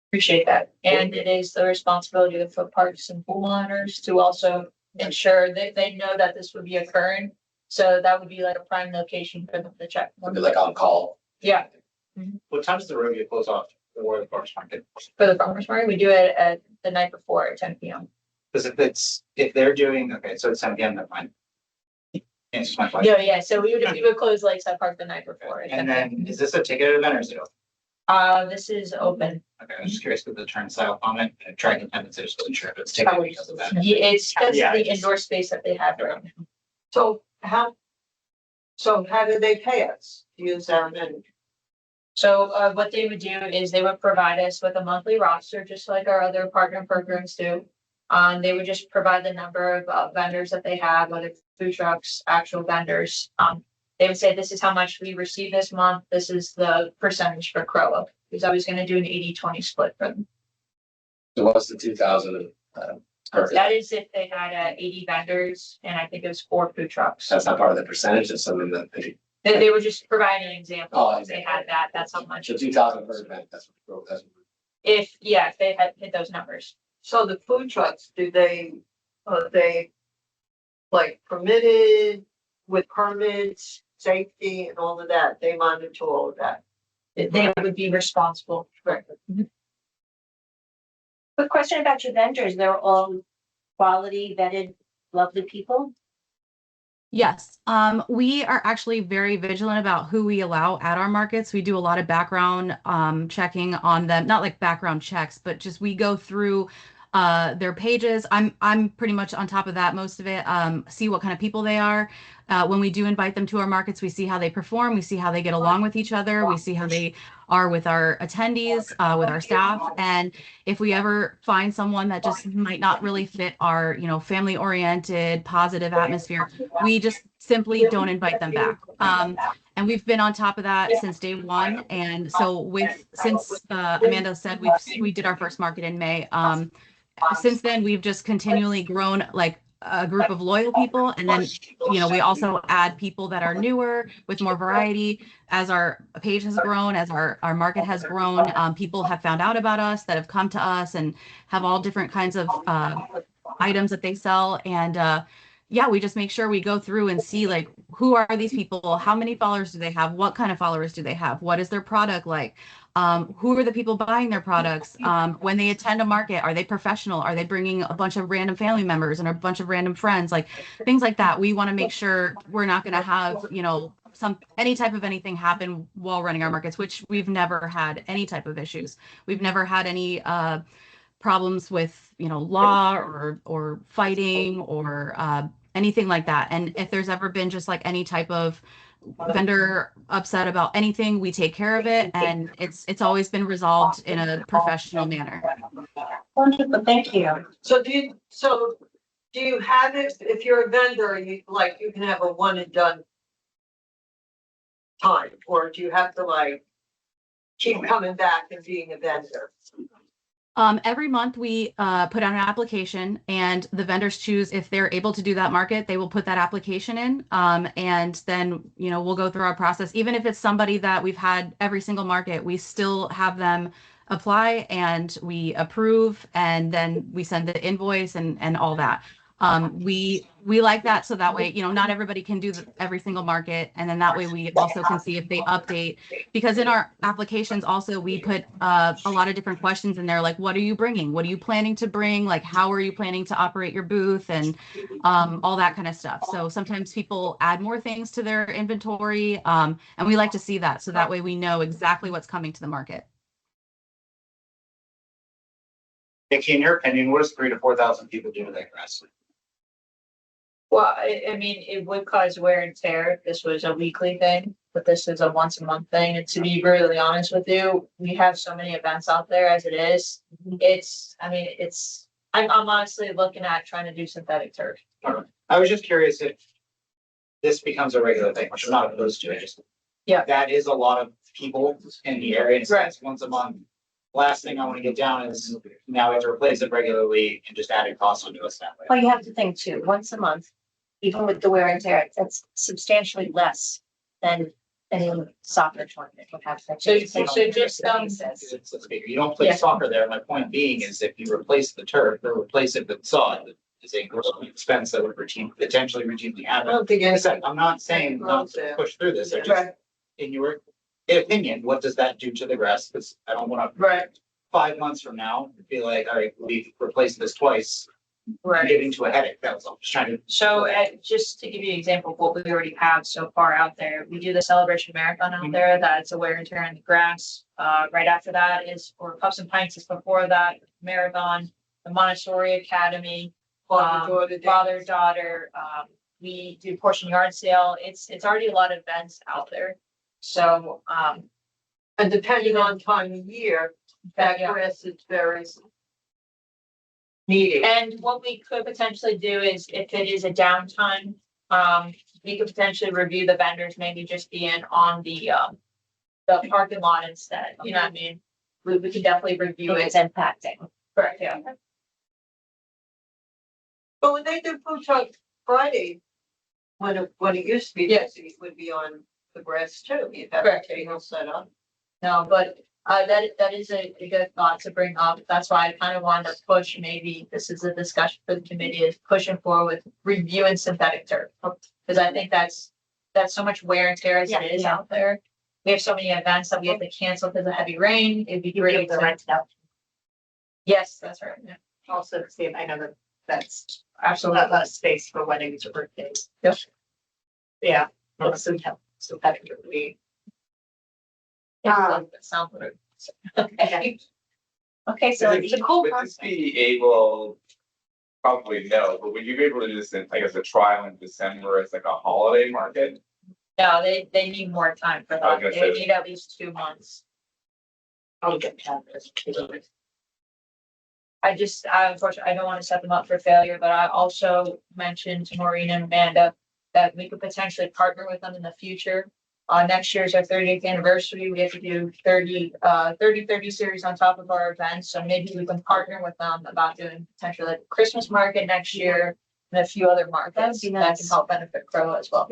Appreciate that. And it is the responsibility of the parks and pool monitors to also ensure that they know that this would be occurring. So that would be like a prime location for them to check. I'd be like on call. Yeah, What time does the rodeo close off for the farmers market? for the farmer's market, we do it at the night before at 10 p.m. Because if they're doing, okay, so it's 10 p.m., they're fine. Answers my question. Yeah, so we would close Lakeside Park the night before. At 10 And p.m. then is this a ticketed event or is it open? This is open. Okay, I was just curious with the turnstile comment, track attendance, I just wasn't sure if it's ticketed because of that. Yeah, it's because Yeah, of the I just- indoor space that they have right now. So how do they pay us to use our amenities? So what they would do is they would provide us with a monthly roster, just like our other partner programs do. They would just provide the number of vendors that they have, whether it's food trucks, actual vendors. They would say, this is how much we received this month. This is the percentage for Crow Oak, because I was gonna do an 80-20 split for them. So what's the 2,000? That is if they had 80 vendors, and I think it was 4 food trucks. That's not part of the percentage, it's something that They were just providing an example. Oh, If they had that, that's how much. so 2,000 per event, that's what. If they had hit those numbers. So the food trucks, are they like permitted with permits, safety and all of that? They monitor all of that. They would be responsible. Correct. Quick question about your vendors. They're all quality vetted, lovely people. Yes, we are actually very vigilant about who we allow at our markets. We do a lot of background checking on them, not like background checks, but just we go through their pages. I'm pretty much on top of that, most of it. See what kind of people they are. When we do invite them to our markets, we see how they perform. We see how they get along with each other. We see how they are with our attendees, with our staff. And if we ever find someone that just might not really fit our, family oriented, positive atmosphere, we just simply don't invite them back. And we've been on top of that since day one. And so since Amanda said we did our first market in May, since then we've just continually grown like a group of loyal people. And then, we also add people that are newer with more variety. As our page has grown, as our market has grown, people have found out about us that have come to us and have all different kinds of items that they sell. And we just make sure we go through and see like, who are these people? How many followers do they have? What kind of followers do they have? What is their product like? Who are the people buying their products? When they attend a market, are they professional? Are they bringing a bunch of random family members and a bunch of random friends? Like things like that. We want to make sure we're not going to have, any type of anything happen while running our markets, which we've never had any type of issues. We've never had any problems with, law or fighting or anything like that. And if there's ever been just like any type of vendor upset about anything, we take care of it, and it's always been resolved in a professional manner. Wonderful, thank you. So do you have it, if you're a vendor, you can have a one and done time, or do you have to keep coming back and being a vendor? Every month we put out an application, and the vendors choose if they're able to do that market, they will put that application in. And then, we'll go through our process. Even if it's somebody that we've had every single market, we still have them apply and we approve, and then we send the invoice and all that. We like that, so that way, not everybody can do every single market, and then that way we also can see if they update. Because in our applications also, we put a lot of different questions in there, like what are you bringing? What are you planning to bring? Like how are you planning to operate your booth, and all that kind of stuff. So sometimes people add more things to their inventory, and we like to see that, so that way we know exactly what's coming to the market. Nikki, in your opinion, what does 3,000 to 4,000 people do to that grass? Well, I mean, it would cause wear and tear if this was a weekly thing, but this is a once a month thing. And to be really honest with you, we have so many events out there as it is. I'm honestly looking at trying to do synthetic turf. I was just curious if this becomes a regular thing, which I'm not opposed to. Yeah. That is a lot of people in the area. And Right. it's once a month. Last thing I want to get down is now we have to replace it regularly and just added costs onto us that way. Well, you have to think too, once a month, even with the wear and tear, that's substantially less than any soccer tournament would have. So just, Let's figure, you don't play Yeah. soccer there. My point being is if you replace the turf or replace it with sod, it's a gross expense that would potentially routinely I happen. don't think Like I any. said, I'm not saying not to push through this. I just, in your opinion, what does that do to the grass? Because I don't want to, right, 5 months from now, be like, all right, we've replaced this twice. I'm right. getting to a headache. That was all. Just trying to. So just to give you an example of what we already have so far out there, we do the Celebration Marathon out there. That's a wear and tear on the grass. Right after that is, or Cups and Pints is before that marathon, the Montessori Academy, father, daughter. We do portion yard sale. It's already a lot of events out there. So, And depending on time of year, that yeah. grass is very needed. And what we could potentially do is if it is a downtime, we could potentially review the vendors, maybe just be in on the parking lot instead, you know what I mean? We could definitely review It's it. impacting. Correct, yeah. But when they do food truck Friday, when it used to be, Yes. it would be on the grass too. You'd have Correct. a table set up. No, but that is a good thought to bring up. That's why I kind of wanted to push, maybe this is a discussion for the committee, is pushing forward with reviewing synthetic turf. Because I think that's so much wear and tear as it is out there. We have so many events that we have to cancel because of heavy rain. It'd be great to rent it out. Yes, that's right. Yeah. Also, see, I know that that's Absolutely. less space for weddings or birthdays. Yep. Yeah, that's so that would be. Sound good. Okay. Okay, so Would it's a cool would this concept. be able, probably no, but would you be able to do this in, I guess, a trial in December as like a holiday market? No, they need more time for I was that. gonna They say- need at least 2 months. I'll get that. Unfortunately, I don't want to set them up for failure, but I also mentioned to Maureen and Amanda that we could potentially partner with them in the future. Next year's our 30th anniversary. We have to do 30 series on top of our events. So maybe we can partner with them about doing potentially like a Christmas market next year and a few other markets be that nice. can help benefit Crow as well.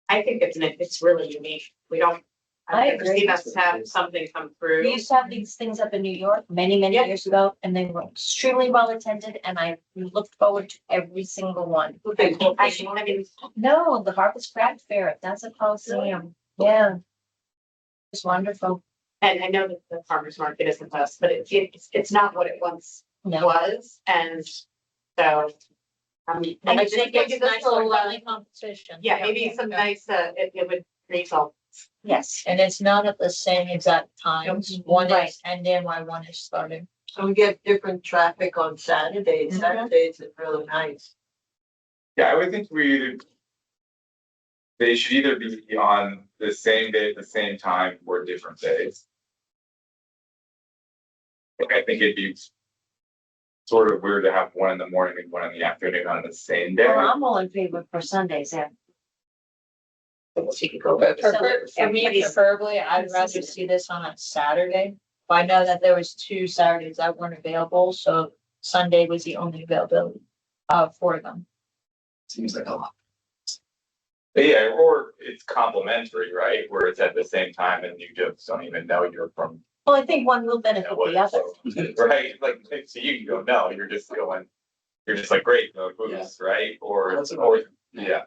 I think it's really unique. We don't. I I've never agree. seen us have something come through. We used to have these things up in New York many Yeah. years ago, and they were extremely well attended, and I looked forward to every single one. I mean, No, the Harvest Craft Fair, that's a Coliseum, yeah. It's wonderful. and I know that the farmer's market isn't us, but it's not what it once No. was, and so. And I I just think think it's this nice for will, friendly competition. yeah, maybe some nice, it would result. Yes. And it's not at the same exact times. One Right. is ending while one is starting. So we get different traffic on Saturdays. Mhm. Saturdays is really nice. Yeah, I would think they should either be on the same day at the same time or different days. I think it'd be sort of weird to have one in the morning and one in the afternoon on the same day. Well, I'm all in favor for Sundays, yeah. She could go. For me, preferably, I'd rather see this on a Saturday. But I know that there was 2 Saturdays that weren't available, so Sunday was the only availability for them. Seems like a lot. But yeah, or it's complimentary, right, where it's at the same time and you just don't even know you're from. Well, I think one will you benefit know, the other. Right, like, so you can go, no, you're just going. you're just like, great, no booths, right? Or, That's about or, it. yeah,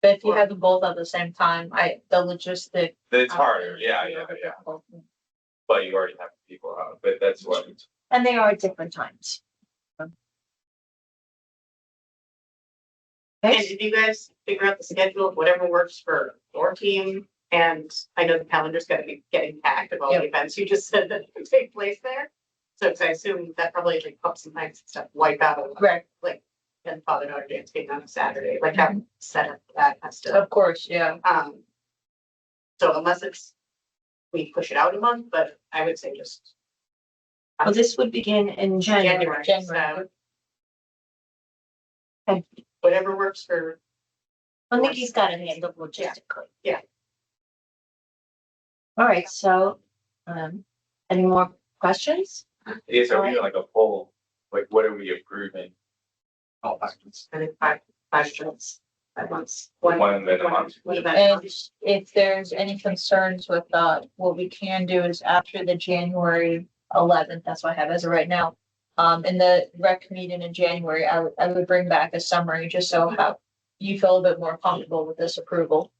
But if you have them both at the same time, the logistic. it's harder, yeah, but you already have people out, but that's what. And they are at different times. And did you guys figure out the schedule of whatever works for your team? And I know the calendar's gonna be getting packed of all the events you just said that would take place there. So 'cause I assume that probably like helps sometimes stuff wipe out. Right. Like, and father daughter dance being on a Saturday, like have set up that has to. Of course, yeah. So unless it's, we push it out a month, but I would say just. Well, this would begin in January. So. Whatever works for. I think he's got it handled logistically. Yeah. All right, so, any more questions? Yeah, so we do like a poll, like what are we approving? All factors. I think five months. 1 event a month. One event a And month. if there's any concerns with, what we can do is after the January 11th, that's what I have as of right now. In the rec meeting in January, I would bring back a summary just so how you feel a bit more comfortable with this approval.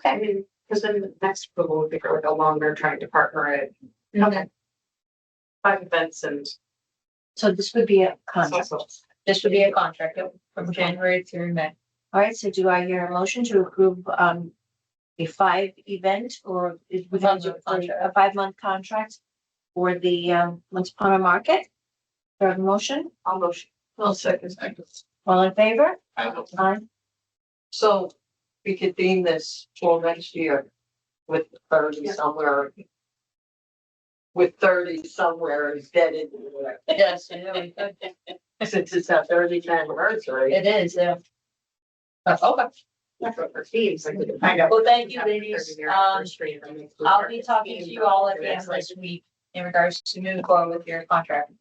I mean, because then the next approval would be for like a longer trying to partner it. Okay. 5 events and. So this would be a contract. This would be a contract from January through May. All right, so do I hear a motion to approve, a 5 event or is we going to a 5-month contract for the, Once Upon a Market? Third motion, I'll motion. I'll second. all in favor? I Aye. So we could deem this for next year with 30 somewhere. With 30 somewhere embedded in there. Yes, it Since it's our 30th anniversary. is, yeah. Okay. For teams, like we can find out. Well, thank you, ladies. I'll be talking to you all again this week in regards to moving forward with your contract.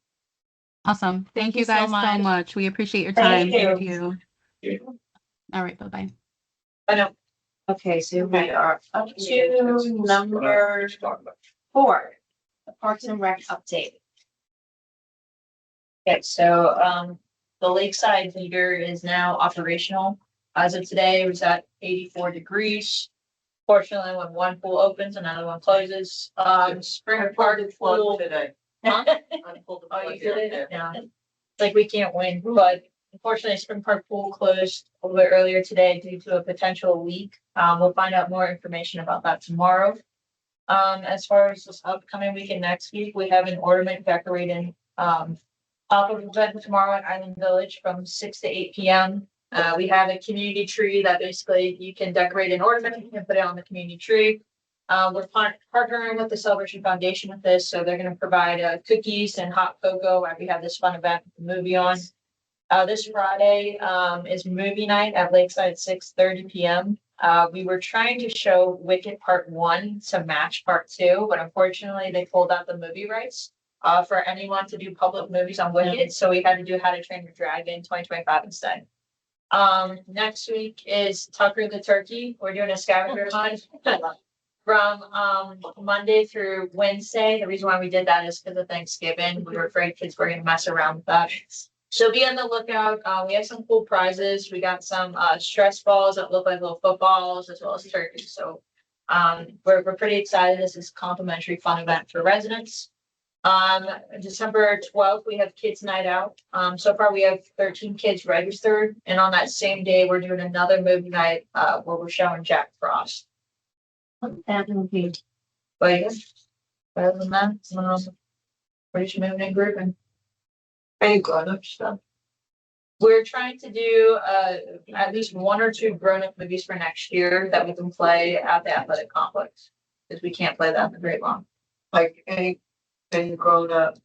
Awesome. Thank you so guys so much. much. We appreciate your Thank time. you. Thank you. All right, bye-bye. I know. Okay, so we are up to number 4, the Parks and Rec update. Okay, so, the lakeside heater is now operational. As of today, it was at 84 degrees. Fortunately, when one pool opens, another one closes. Spring Park pool. Today. Huh? I pulled the Oh, plug you did in it? there. Yeah. It's like we can't win, but unfortunately, Spring Park Pool closed a little bit earlier today due to a potential leak. We'll find out more information about that tomorrow. As far as this upcoming weekend next week, we have an ornament decorating, off of event tomorrow at Island Village from 6 to 8 p.m. We have a community tree that basically you can decorate an ornament, you can put it on the community tree. We're partnering with the Celebration Foundation with this, so they're gonna provide cookies and hot cocoa while we have this fun event with the movie on. This Friday is movie night at Lakeside at 6:30 p.m. We were trying to show Wicked Part 1 to match Part 2, but unfortunately they pulled out the movie rights for anyone to do public movies on Wicked, so we had to do How to Train Your Dragon 2025 instead. Next week is Tucker the Turkey. We're doing a scavenger hunt from Monday through Wednesday. The reason why we did that is because of Thanksgiving. We were afraid kids were gonna mess around with that. So be on the lookout. We have some cool prizes. We got some stress balls that look like little footballs as well as turkeys. So we're pretty excited. This is a complimentary fun event for residents. December 12th, we have Kids Night Out. So far we have 13 kids registered, and on that same day, we're doing another movie night where we're showing Jack Frost. That will be. But yeah, other than that, we're just moving and grooving. Any grown-up stuff? We're trying to do at least 1 or 2 grown-up movies for next year that we can play at the athletic complex, because we can't play that in the Great Lawn. Like any grown-up?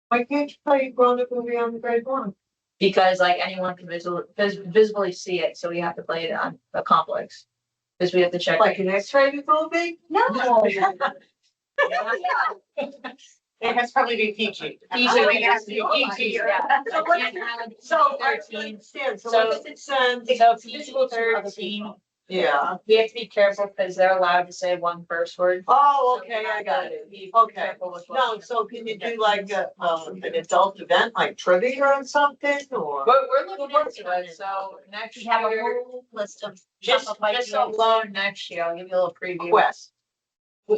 Why can't you play a grown-up movie on the Great Lawn? Because like anyone can visibly see it, so we have to play it on the complex. Because we have to check. Like an X-rated movie? No. It has probably been PG. Usually It has to be PG. Yeah. So what- So I understand, so what does it say? So physical 13 Yeah. We have to be careful because they're allowed to say one curse word. Oh, So we okay, have I got to it. be Okay. careful with what- No, so can you do like an adult event, like trivia or something, or? We're looking into it, so next We have a year, whole list of. just pop-up ideas. alone next year, I'll give you a little preview. Quest.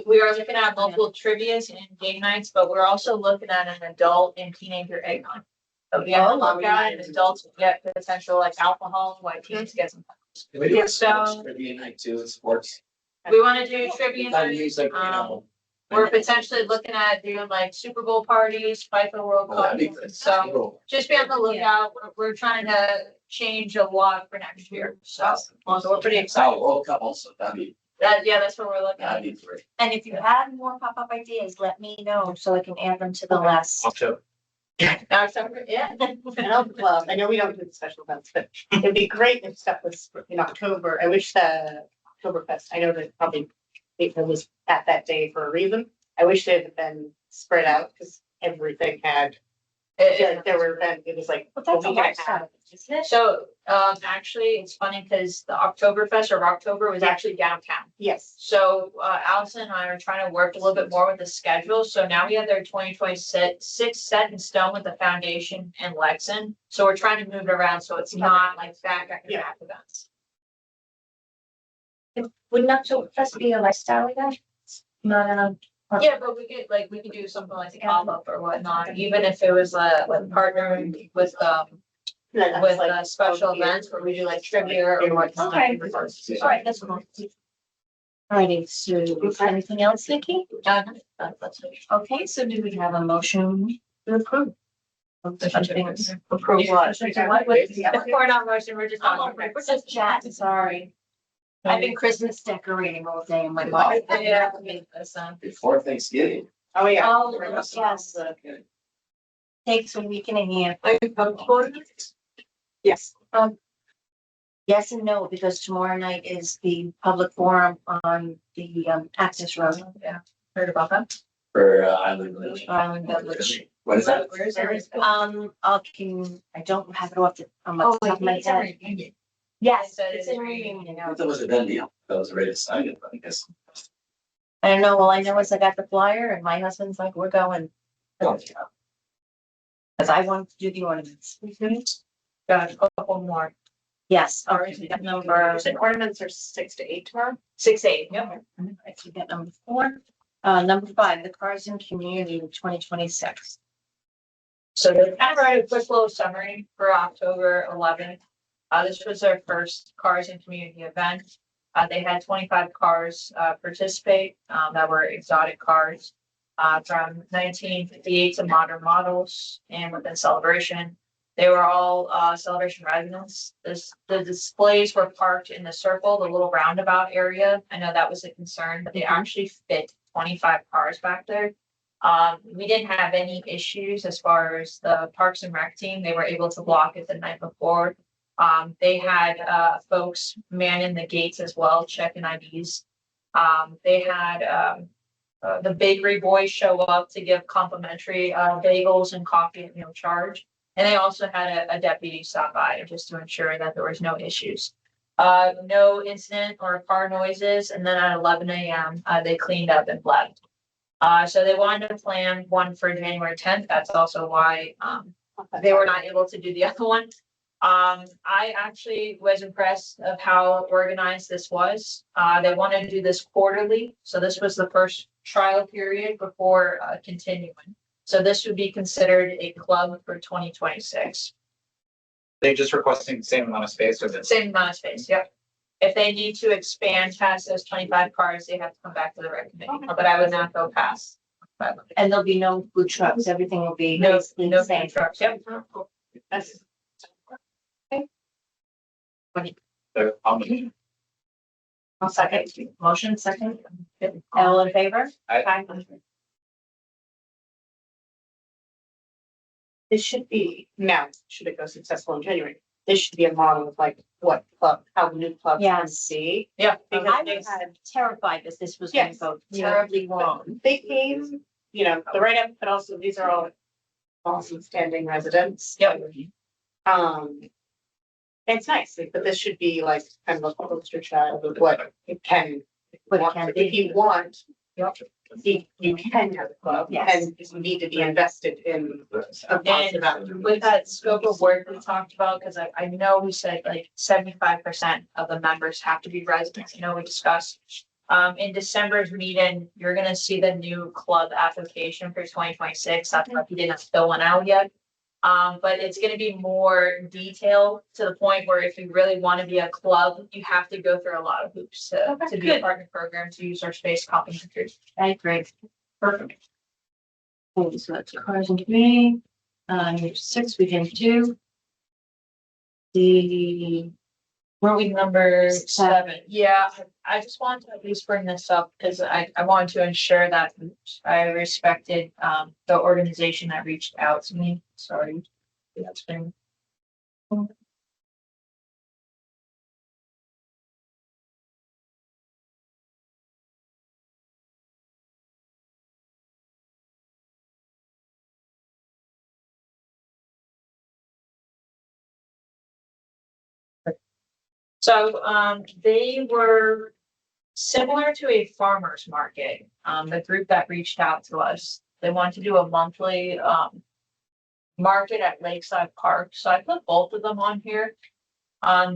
We are looking at multiple trivias and game nights, but we're also looking at an adult and teenager egg hunt. So we have to look out and adults get potential like alcohol, while teens get some. Can we do Yeah, a sports so- trivia night too, in sports? We wanna do trivia Kind of night. use like, you know. We're potentially looking at doing like Super Bowl parties, FIFA World Oh, Cup, that'd be good. so just be on the lookout. We're trying to change a lot for next year, so we're pretty Oh, excited. World Cup also, That's what we're looking that'd at. be great. And if you have more pop-up ideas, let me know so I can add them to the list. Also, Now, so, yeah. Well, I know we don't do the special events, but it'd be great if stuff was in October. I wish the Oktoberfest, I know that probably it was at that day for a reason. I wish it had been spread out because everything had, there were, it was like. But that's a week and lot half. of isn't it? So, actually, it's funny because the Oktoberfest of October was actually downtown. Yes. So, Allison and I are trying to work a little bit more with the schedule. So now we have their 2026 set in stone with the foundation and Lexington. So we're trying to move it around so it's not like back events. Wouldn't Oktoberfest be a lifestyle event? Not a. Yeah, but we could do something like a pop-up or whatnot, even if it was like partnering with special events where we do like trivia or whatnot. Okay. All right, that's cool. Alrighty, so anything else, Nikki? Okay, so do we have a motion to approve? Approve what? We're not motion, we're just talking. We're just chatting, sorry. I've been Christmas decorating all day in my life. Yeah. Before Thanksgiving. Oh, yeah. Oh, yes, takes a week and a half. Are you popcorn? Yes. Yes and no, because tomorrow night is the public forum on the access road. Yeah, heard about that. For Island Village. Island Village. What is that? Where is it? I don't have it off the, on the top of my head. Yes, it's in Reunion. I thought it was a done deal. I was ready to sign it, but I guess. I don't know, all I know is I got the flyer and my husband's like, we're going. Cause I want to do the ornaments. Got a couple more. Yes, Or okay, is we it got number, Ornaments are 6 to 8 tomorrow. 6-8, yep. I forget number 4. Number 5, the Cars and Community 2026. So to kind of write a quick little summary for October 11th. This was their first Cars and Community event. They had 25 cars participate that were exotic cars from 1958 to modern models and within Celebration. They were all Celebration residents. The displays were parked in the circle, the little roundabout area. I know that was a concern, but they actually fit 25 cars back there. We didn't have any issues as far as the Parks and Rec team. They were able to block it the night before. They had folks manning the gates as well, checking IDs. They had the bakery boys show up to give complimentary bagels and coffee at no charge. And they also had a deputy stop by just to ensure that there was no issues. No incident or car noises. And then at 11 a.m., they cleaned up and left. So they wanted to plan one for January 10th. That's also why they were not able to do the other one. I actually was impressed of how organized this was. They wanted to do this quarterly. So this was the first trial period before continuing. So this would be considered a club for 2026. they just requesting the same amount of space or the Same amount of space, yep. If they need to expand past those 25 cars, they have to come back to the rec committee, but I would not go past. And there'll be no food trucks, everything will be No, basically no the same. food trucks, yep. That's I'll second. Motion second. All in favor? Aye. This should be now, should it go successful in January, this should be a model of like what club, how new clubs can Yes. see. Yeah. Because I they was had, terrified that this was gonna Yes. go terribly wrong. they came, you know, the write up, but also these are all awesome standing residents. Yep. It's nice, like, but this should be like kind of a poster child of what it can. What it can be. If you want, you can have a club, Yes. and you need to be invested in a positive And outcome. with that scope of work we talked about, because I know we said like 75% of the members have to be residents, I know we discussed. In December's meeting, you're gonna see the new club application for 2026, that's why we didn't fill one out yet. But it's gonna be more detailed to the point where if you really want to be a club, you have to go through a lot of hoops to be a partner program, to use our space complimentary. I agree. Perfect. Okay, so that's cars and community. Number 6, we can do. Were we number 7? Yeah, I just wanted to at least bring this up because I wanted to ensure that I respected the organization that reached out to me. Sorry. That's been. So they were similar to a farmer's market. The group that reached out to us, they wanted to do a monthly market at Lakeside Park. So I put both of them on here.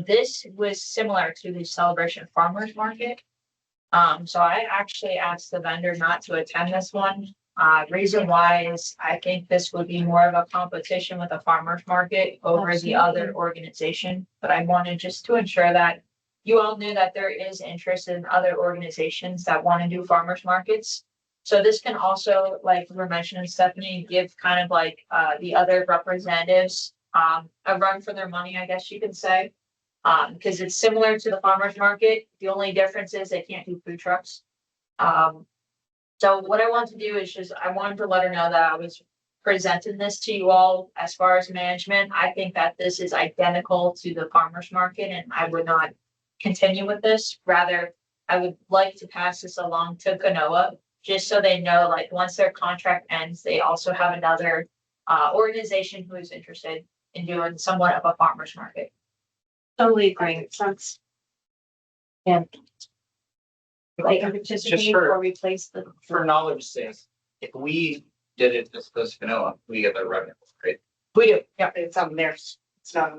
This was similar to the Celebration Farmers Market. So I actually asked the vendor not to attend this one. Reason why is I think this would be more of a competition with a farmer's market over the other organization. But I wanted just to ensure that you all knew that there is interest in other organizations that want to do farmers markets. So this can also, like we were mentioning, Stephanie, give kind of like the other representatives a run for their money, I guess you could say. Because it's similar to the farmers market. The only difference is they can't do food trucks. So what I want to do is just, I wanted to let her know that I was presenting this to you all as far as management. I think that this is identical to the farmer's market and I would not continue with this. Rather, I would like to pass this along to Kanoa, just so they know, like, once their contract ends, they also have another organization who is interested in doing somewhat of a farmer's market. Totally agree. Sounds. Yeah. Like participate for- or replace the. For knowledge sake, if we did it this Canoa, we get the revenue, right? We do, yeah. It's on theirs, it's not.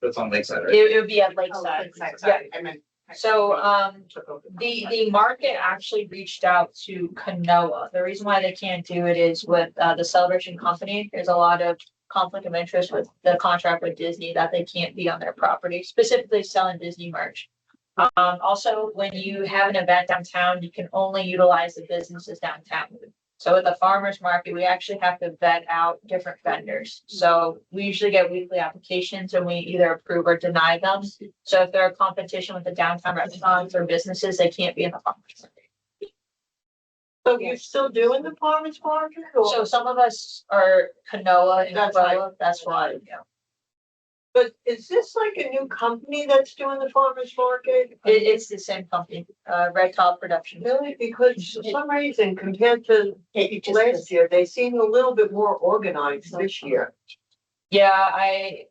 It's on Lakeside, right? It would be at Oh, Lakeside. Lakeside, Yeah. sorry, I meant. So, the market actually reached out to Kanoa. The reason why they can't do it is with the Celebration Company. There's a lot of conflict of interest with the contract with Disney that they can't be on their property, specifically selling Disney merch. Also, when you have an event downtown, you can only utilize the businesses downtown. So with the farmers market, we actually have to vet out different vendors. So we usually get weekly applications and we either approve or deny them. So if they're a competition with the downtown restaurants or businesses, they can't be in the farmers market. So you're still doing the farmer's market or? So some of us are Kanoa and That's right. Quella, that's why, yeah. But is this like a new company that's doing the farmer's market? It's the same company, Red Top Productions. Really? Because for some reason compared to It just last year, they seem a little bit more organized this year. Yeah, I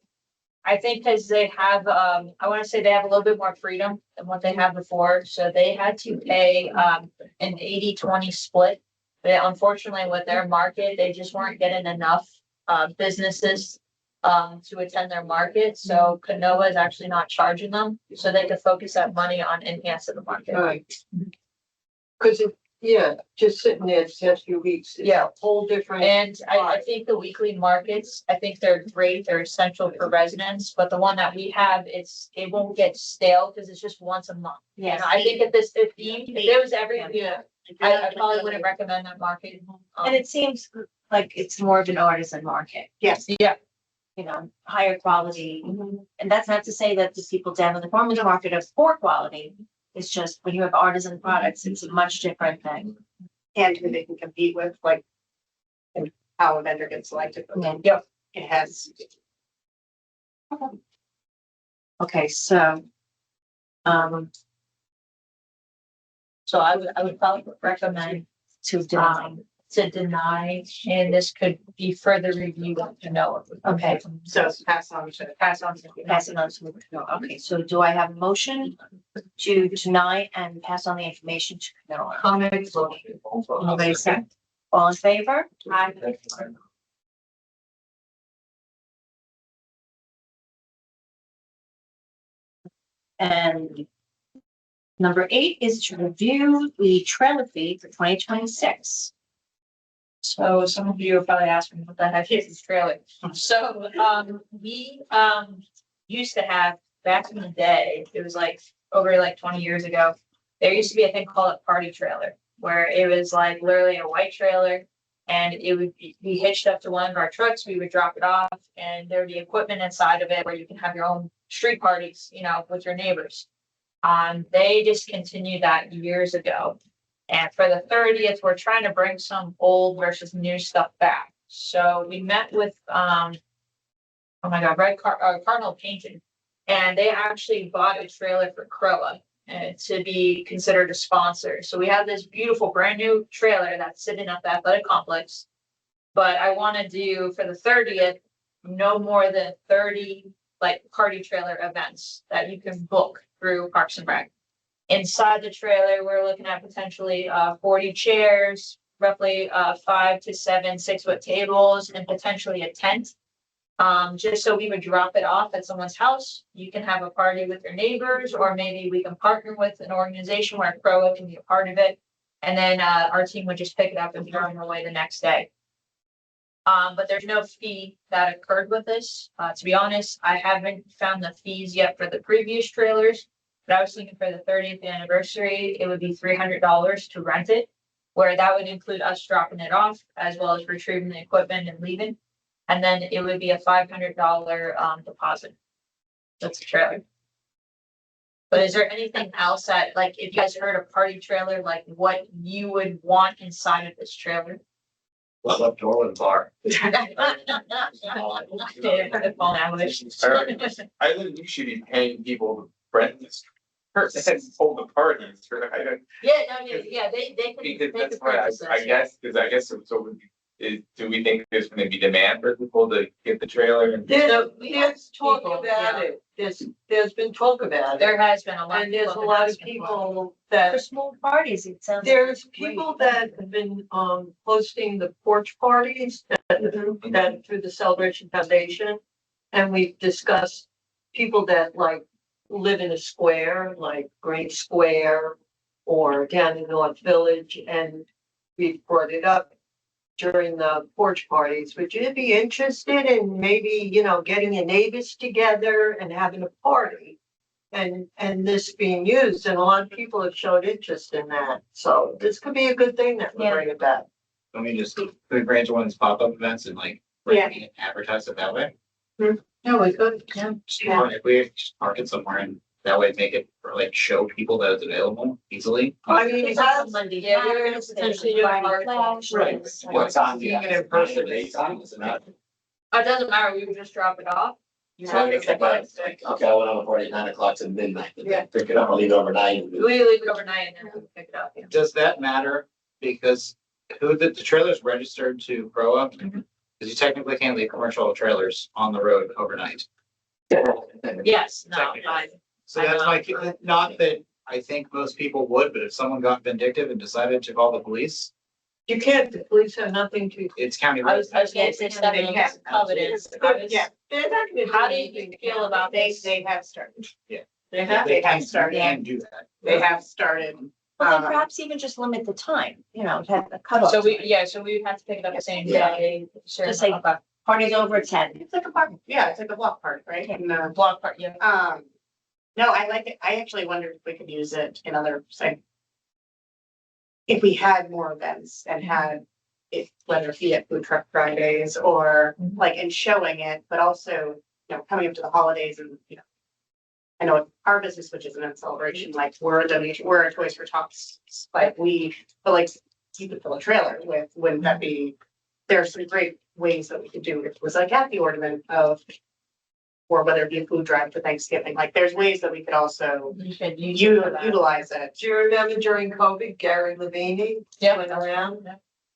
think because they have, I want to say they have a little bit more freedom than what they had before, so they had to pay, an 80-20 split. But unfortunately with their market, they just weren't getting enough, businesses, to attend their market, so Kanoa is actually not charging them, so they could focus that money on enhancing the market. Right. Cause it, yeah, just sitting there the past few weeks, it's Yeah. a whole different. And I think the weekly markets, I think they're great, they're essential for residents, but the one that we have, it won't get stale because it's just once a month. Yes. And I think if this 15, if it was every, yeah, I probably wouldn't recommend that market. And it seems like it's more of an artisan market, Yes. Yeah, you know, higher quality. And that's not to say that the people down in the farmer's market are poor quality. It's just when you have artisan products, it's a much different thing. And who they can compete with, like. And how a vendor gets selected, but Yep. it has. Okay, so. so I would probably recommend To deny. to deny, and this could be further reviewed to know. Okay. So pass on to. Pass on. Pass it on to, no, okay, so do I have a motion to deny and pass on the information to Camilla? Comments? Anybody second? All in favor? And number 8 is to review the trailer fee for 2026. So some of you are probably asking what the heck is this trailer? So, we, used to have, back in the day, it was like over like 20 years ago, there used to be a thing called a party trailer, where it was like literally a white trailer. And it would be hitched up to one of our trucks, we would drop it off, and there would be equipment inside of it where you can have your own street parties, you know, with your neighbors. They discontinued that years ago. And for the 30th, we're trying to bring some old versus new stuff back. So we met with, oh my God, Cardinal Painting. And they actually bought a trailer for Croa to be considered a sponsor. So we have this beautiful brand new trailer that's sitting at the athletic complex. But I want to do for the 30th, no more than 30 like party trailer events that you can book through Parks and Rec. Inside the trailer, we're looking at potentially 40 chairs, roughly 5 to 7 6-foot tables, and potentially a tent. Just so we would drop it off at someone's house. You can have a party with your neighbors, or maybe we can partner with an organization where Croa can be a part of it. And then our team would just pick it up and be on their way the next day. But there's no fee that occurred with this. To be honest, I haven't found the fees yet for the previous trailers. But I was thinking for the 30th anniversary, it would be $300 to rent it, where that would include us dropping it off as well as retrieving the equipment and leaving. And then it would be a $500 deposit. That's a trailer. But is there anything else that, like, if you guys heard a party trailer, like what you would want inside of this trailer? Well, up door and bar. I think you should be paying people to rent this person and hold the parties for, I don't, Yeah, no, yeah, they could. because they that's could why purchase this, I guess, because I guess so do we think there's gonna be demand for people to get the trailer and? There's talk people, about yeah. it. There's been talk about it. There has been a lot. And there's a people lot that of has been involved. people For that, small parties, it sounds. there's great. people that have been, hosting the porch parties that through the Celebration Foundation. And we've discussed people that like live in a square, like Green Square or down in North Village, and we've brought it up during the porch parties. Would you be interested in maybe, getting your neighbors together and having a party? And this being used, and a lot of people have showed interest in that. So this could be a good thing that we're Yeah. bringing back. Let me just, could we branch one of these pop-up events and like, bring it and advertise it that way? No, we could. Just park- If we just park it somewhere and that way make it, or like show people that it's available easily. I mean, It's it has, on Monday. Yeah, we were gonna potentially do a Friday party. flash. Right. What time do you have? Even in person, Daytime, does it matter? It doesn't matter, we would just drop it off. So it's like, okay, I went on a party at 9 o'clock to midnight, Yeah. pick it up, I'll leave it overnight. We leave it overnight and then we pick it up. Yeah. Does that matter? Because who the trailer's registered to Proa? Because you technically can't leave commercial trailers on the road overnight. Yes, no, I, So that's like, not that I think most people would, but if someone got vindictive and decided to call the police, you can't, the police have nothing to. it's county. I was gonna say Yes, stuff in yeah, covenants. Yeah. They're not gonna How do do you anything. feel about They, this? they have started. They have. They have can- started. Can do that. They have started. Well, then perhaps even just limit the time, have a cutoff. So we, time. yeah, so we would have to pick it up the same Yeah. day. Sure. Just like- Okay. Party's over at 10. It's like a park, yeah, it's like a block party, right? Yeah. And, Block part, yeah. no, I like it. I actually wondered if we could use it in other, like, if we had more events and had it, whether it be at Food Truck Fridays or like in showing it, but also, coming up to the holidays and, I know our business, which is an celebration, like we're a donation, we're a Toys for Tots, like but like you could fill a trailer with, wouldn't that be, there are some great ways that we could do it. It was like at the ornament of, or whether it be a food drive for Thanksgiving, like there's ways that we could also You could use it for that. utilize it. Do you remember during COVID, Gary Levine Yeah. went around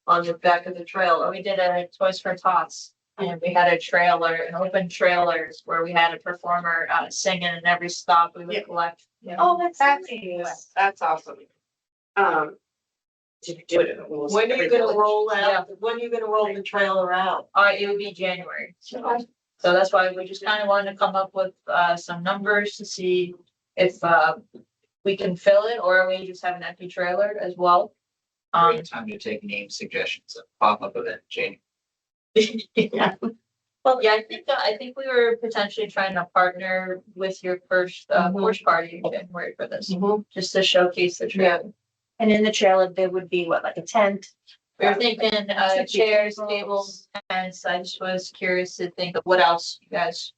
on the back of the trailer. We did a Toys for Tots. And we had a trailer, an open trailers where we had a performer singing in every stop we would Yeah. collect. You know. Oh, that's That's, nice. that's awesome. You could do it in almost When are every you gonna village. roll out, when are you gonna roll the trailer out? It would be January. So that's why we just kind of wanted to come up with some numbers to see if we can fill it or we just have an empty trailer as well. Great time to take name suggestions, pop-up event, Jane. Yeah. Well, yeah, I think we were potentially trying to partner with your first porch party in January for this, just to showcase the trailer. And in the trailer, there would be what, like a tent? We were thinking chairs, tables, and I just was curious to think of what else you guys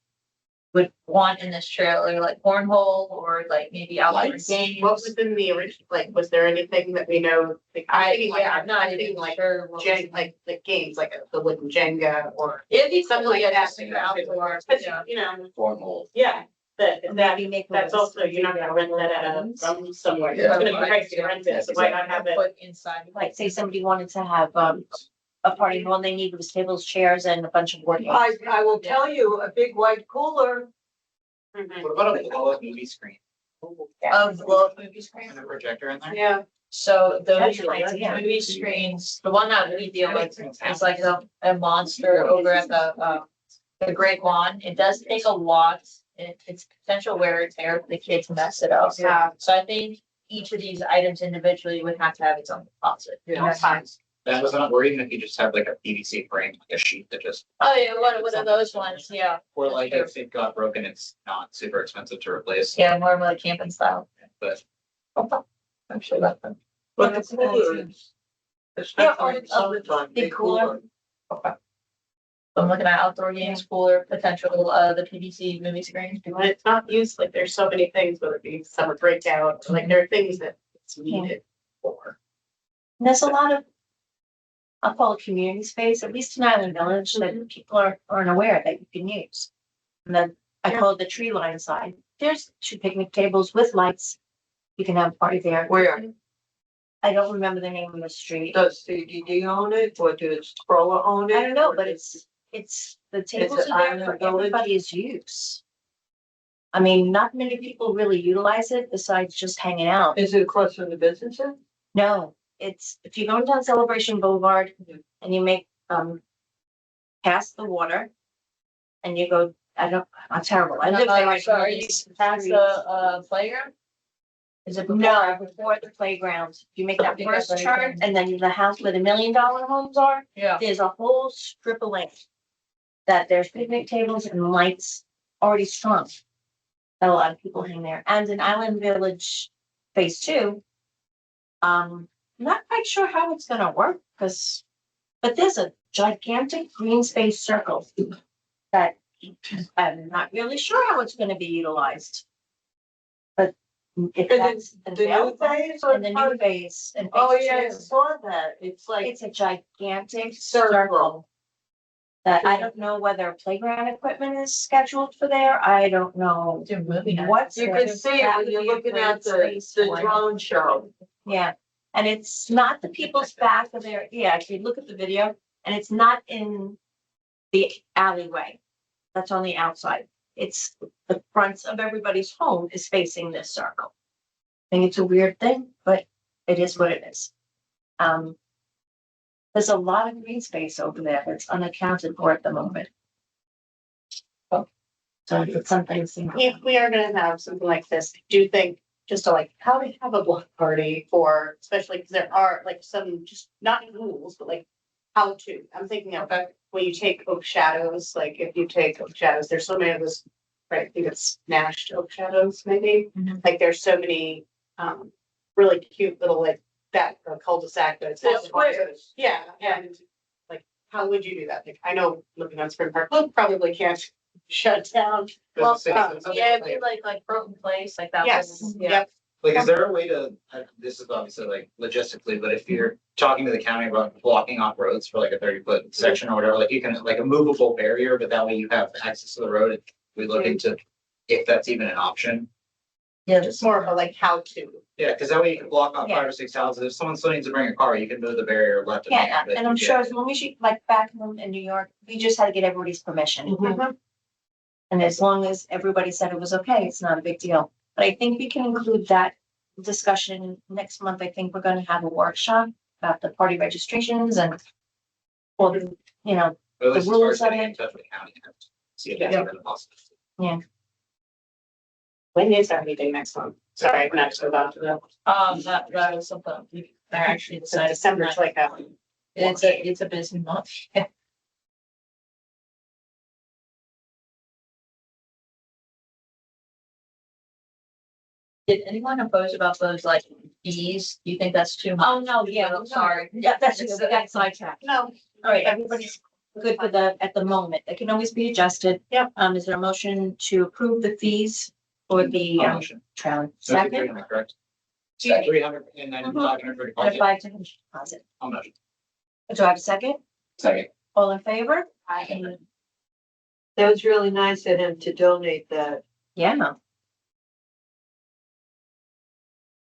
would want in this trailer, like cornhole or like maybe outdoor Lights. games. What was in the original, like, was there anything that we know? Like, I'm not I'm even thinking like sure. what was in it. like the games, like the wooden Jenga or It'd be something something like that. just outdoor, But, yeah. you know, Cornhole. yeah, that, Maybe make that's a- also, you're not gonna rent that from somewhere. It's Yeah. gonna be pricey to rent it, so why not have it? Put inside. Like, say somebody wanted to have a party, and all they needed was tables, chairs, and a bunch of board games. I will tell you, a big white cooler. Mhm. What about a blow-up movie screen Of blow up movie screen. and a projector in there? Yeah. So those That's a nice idea. movie screens, the one that we deal with is like a monster over at the Great One. It does take a lot. It's potential wear and tear if the kids mess it up. Yeah. So I think each of these items individually would have to have its own deposit. Yeah. That was not, or even if you just have like a PVC frame, like a sheet that just, Oh, yeah, one of those ones, yeah. or like if it got broken, it's not super expensive to replace, Yeah, more like camping style. but. I'm sure about them. But the cooler is. Especially in summertime, big big cooler. I'm looking at outdoor games, cooler, potential, the PVC movie screen. When it's not used, like, there's so many things, whether it be summer breakout, like, there are things that it's needed for. And there's a lot of, I'll call it community space, at least in Island Village, that people aren't aware that you can use. And then I call it the tree line side. There's 2 picnic tables with lights. You can have a party there. Where? I don't remember the name of the street. Does CDD own it or does Corolla own it? I don't know, or but does- it's, the tables it are there Island for Village? everybody's use. I mean, not many people really utilize it besides just hanging out. Is it across from the businesses? No, it's, if you're going down Celebration Boulevard and you make, past the water and you go, I'm terrible. I live there. So are you past the playground? Is it before? No, before the playground. You make that Okay, first that's turn right. and then the house where the $1 million homes are, Yeah. there's a whole strip of land that there's picnic tables and lights already strung. That a lot of people hang there. And in Island Village Phase 2, not quite sure how it's gonna work, because, but there's a gigantic green space circle that I'm not really sure how it's gonna be utilized. But if Is that's it the new available phase or in the new part- phase. in Oh, phase yeah, I 2, saw that. It's like, it's a gigantic Circle. circle. That I don't know whether playground equipment is scheduled for there. I don't know Do a movie night. what's. you there. can see it That when would you're be a looking great at the space for it. drone show. Yeah, and it's not the people's back of their, yeah, if you look at the video, and it's not in the alleyway. That's on the outside. It's the fronts of everybody's home is facing this circle. I think it's a weird thing, but it is what it is. There's a lot of green space over there that's unaccounted for at the moment. So it's something. If we are gonna have something like this, do you think, just to like, how to have a block party for, especially because there are like some, just not rules, but like how to, I'm thinking of, when you take Oak Shadows, like if you take Oak Shadows, there's so many of those, right, I think it's Smashed Oak Shadows, maybe. Mhm. Like there's so many, really cute little like that cul-de-sac that's. The squares. Yeah, and like, how would you do that? Like, I know looking on Spring Park, well, probably can't shut down. Well, Something yeah, it'd like- be like Broken Place, like that. Yes, one, Yeah. yep. Like, is there a way to, this is obviously like logistically, but if you're talking to the county about blocking off roads for like a 30-foot section or whatever, like you can, like a movable barrier, but that way you have access to the road. If we look into if that's even an option. Yeah, Just more of a like how to. Yeah, because that way you can block off 5 or 6 houses. If someone still needs to bring a car, you can move the barrier left and right. Yeah, and I'm sure as long as you, like back home in New York, we just had to get everybody's permission. And as long as everybody said it was okay, it's not a big deal. But I think we can include that discussion next month. I think we're gonna have a workshop about the party registrations and all the, you know, But at least the start rules of getting in it. touch with the county. See if that's even possible. When is our meeting next month? Sorry, I'm not so about to the. that was something I actually So decided. December's like a. It's a busy month. Did anyone oppose about those like fees? Do you think that's too much? Oh, no, yeah, I'm sorry. Yeah, that's sidetracked. No. All right, everybody's good with that at the moment. It can always be adjusted. Yep. Is there a motion to approve the fees for the Motion. trail? So it's Second, 300, correct? 300 and then 500 for and a deposit. 5 deposit. I'll motion. Do I have a second? Second. All in favor? That was really nice of him to donate that. Yeah.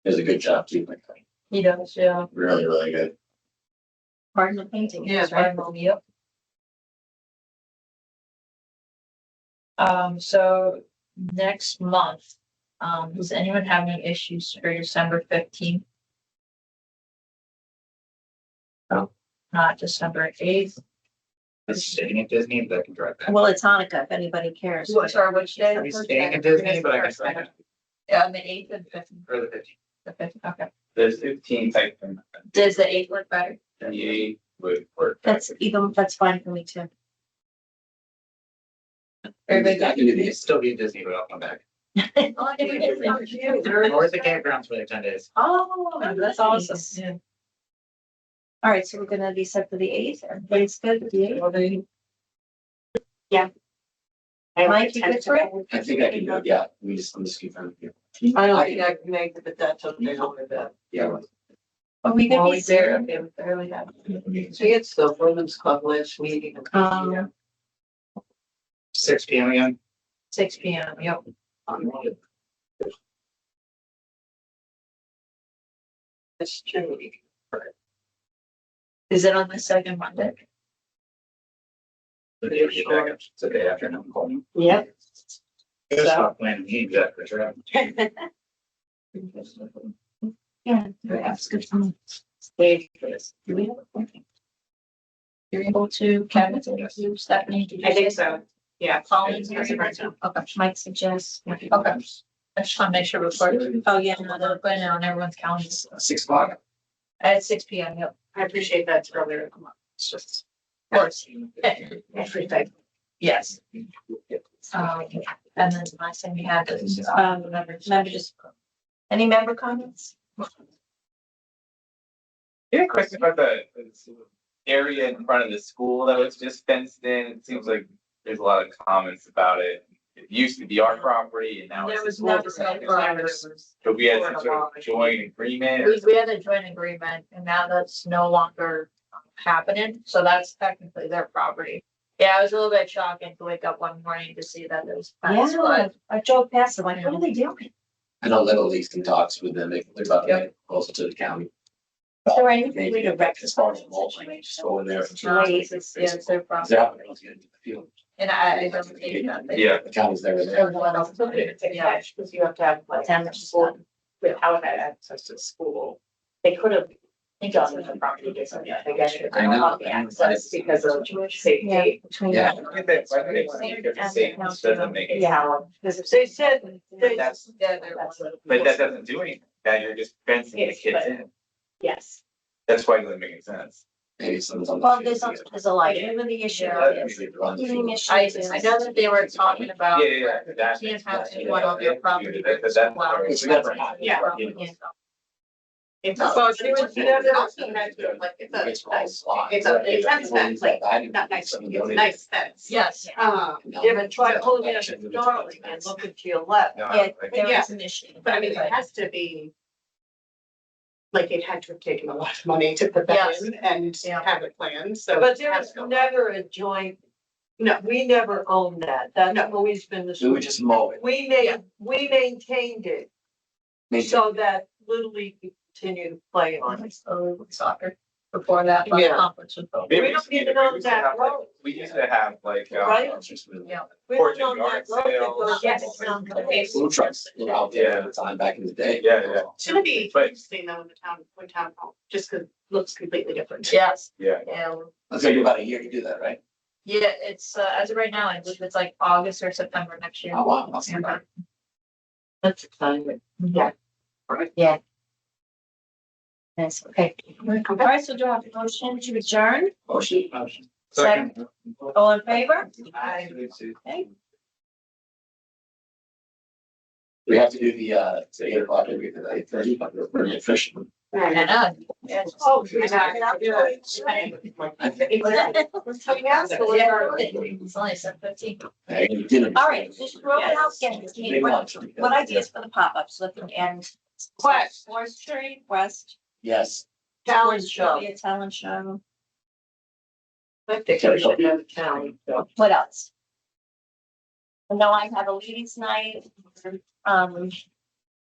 Does a good job too, like, He does, yeah. really, really good. Pardon the painting. Yeah, that's right. Yep. So next month, does anyone have any issues for December 15th? No. Not December 8th. It's staying at Disney, but I can drive back. Well, it's Hanukkah, if anybody cares. Sorry, which day? I'll be staying at Disney, but I can drive back. Yeah, on the 8th and 15th. For the 15th. The 15th, okay. The 15th, I can, Does the 8th look better? the 8th would work. That's fine for me too. Everybody I can do It's these. still be at Disney, but I'll come back. Oh, Or at the campgrounds for like 10 days. that's awesome. Yeah. All right, so we're gonna be set for the 8th. Everybody's good with the 8th? Mike, you good for it? I think I can do it, yeah, I'm just confirming. I don't think I can make it, but that's okay with that. Yeah. Are we gonna be Always there, there? okay, we barely have. See, it's the women's club last meeting. 6 PM again. 6 P.M., yep. That's true. Is it on the second Monday? The day of the back, it's the day after I'm calling. Yep. Gotta stop planning meetings after it's right. Yeah, that's good for me. Wait for this. Do we have a point? You're able to, Kevin, you, Stephanie? did you I think say- so. Yeah. Collins, has it right now? Okay, Mike suggests. okay. I just want to make sure we're recording. Oh, yeah, No, they're putting it on everyone's calendar. 6 o'clock. At 6 P.M., yep. I appreciate that it's earlier. It's just. Of course. Everything. Yes. And then the last thing we had is, Members, any member comments? Yeah, question about the area in front of the school that was just fenced in. It seems like there's a lot of comments about it. It used to be our property and now there it's. was the never. school's. So we had some sort of joint agreement. or We had a joint agreement and now that's no longer happening, so that's technically their property. Yeah, it was a little bit shocking to wake up one morning to see that there was. fence, Yeah, but I drove past, I'm like, what are they doing? I know Little League's in talks with them, they're about to get closer to the county. Is there anything we Maybe could as far as mulching, just go in there. It's their property. They're out there, let's get into the field. And I don't think that. they- Yeah. The county's there with They're it. one of them. It's a catch, because you have to have like. Ten percent. school, without that access to school. They could have done the property differently, I think I should I know. have the access because of safety. Between. Yeah. Look at that, why do they want to give the state, this doesn't make any Yeah. Because they said, That's, Yeah, they're one of them. but that doesn't do anything, that you're just fencing the kids in. Yes. That's why it doesn't make any sense. Maybe someone's on. Well, there's a light, even the issue is, even the issue I is. know that they were talking about. Yeah, that You makes can't have sense. anyone on their property. That's flowers. It's never happened. Yeah. It's Well, also, she was- it's also meant to, like, it's a nice, it's a fence fence, like, not nice, it's a nice fence. Yes. yeah, but try pulling it at Darling and looking to your left. No, I Yeah, don't think- there Yeah. is an issue. But I mean, it has to be. Like, it had to have taken a lot of money to put that Yes. in and Yeah. have it planned, so. But it there has was to go. never a joint, No, we never owned that. That's No. always been the. We would just mow it. We maintained it. So that Little League can continue to play on. Soccer before that Yeah. conference was over. We don't need to know used to that have, like- road. We used to have like, Right? Yeah. We Porch don't and know yard that road that goes sales. down to the Yes. Food trucks were out there at the time back in the day. yeah. It's gonna be But- interesting though in the town, when town hall, just because it looks completely different. Yes, Yeah, yeah, It's gonna be about a year to do that, right? yeah, it's, as of right now, I believe it's like August or September next year. Oh, wow. That's not bad. That's exciting. Yeah. Right. Yeah. Yes, okay. All right, so do I have a motion to adjourn? Motion. Second. All in favor? Okay. We have to do the, 8 o'clock, we get to the 8:30, but we're pretty efficient. And, yes. Oh, It's only 7:15. Hey, you didn't- All right, just throw it out again. Big lunch. What ideas for the pop-ups, looking and. West. Forest Street, West. Yes. Talent show. Be a talent show. I think we should have a talent show. What else? I know I have a ladies' night,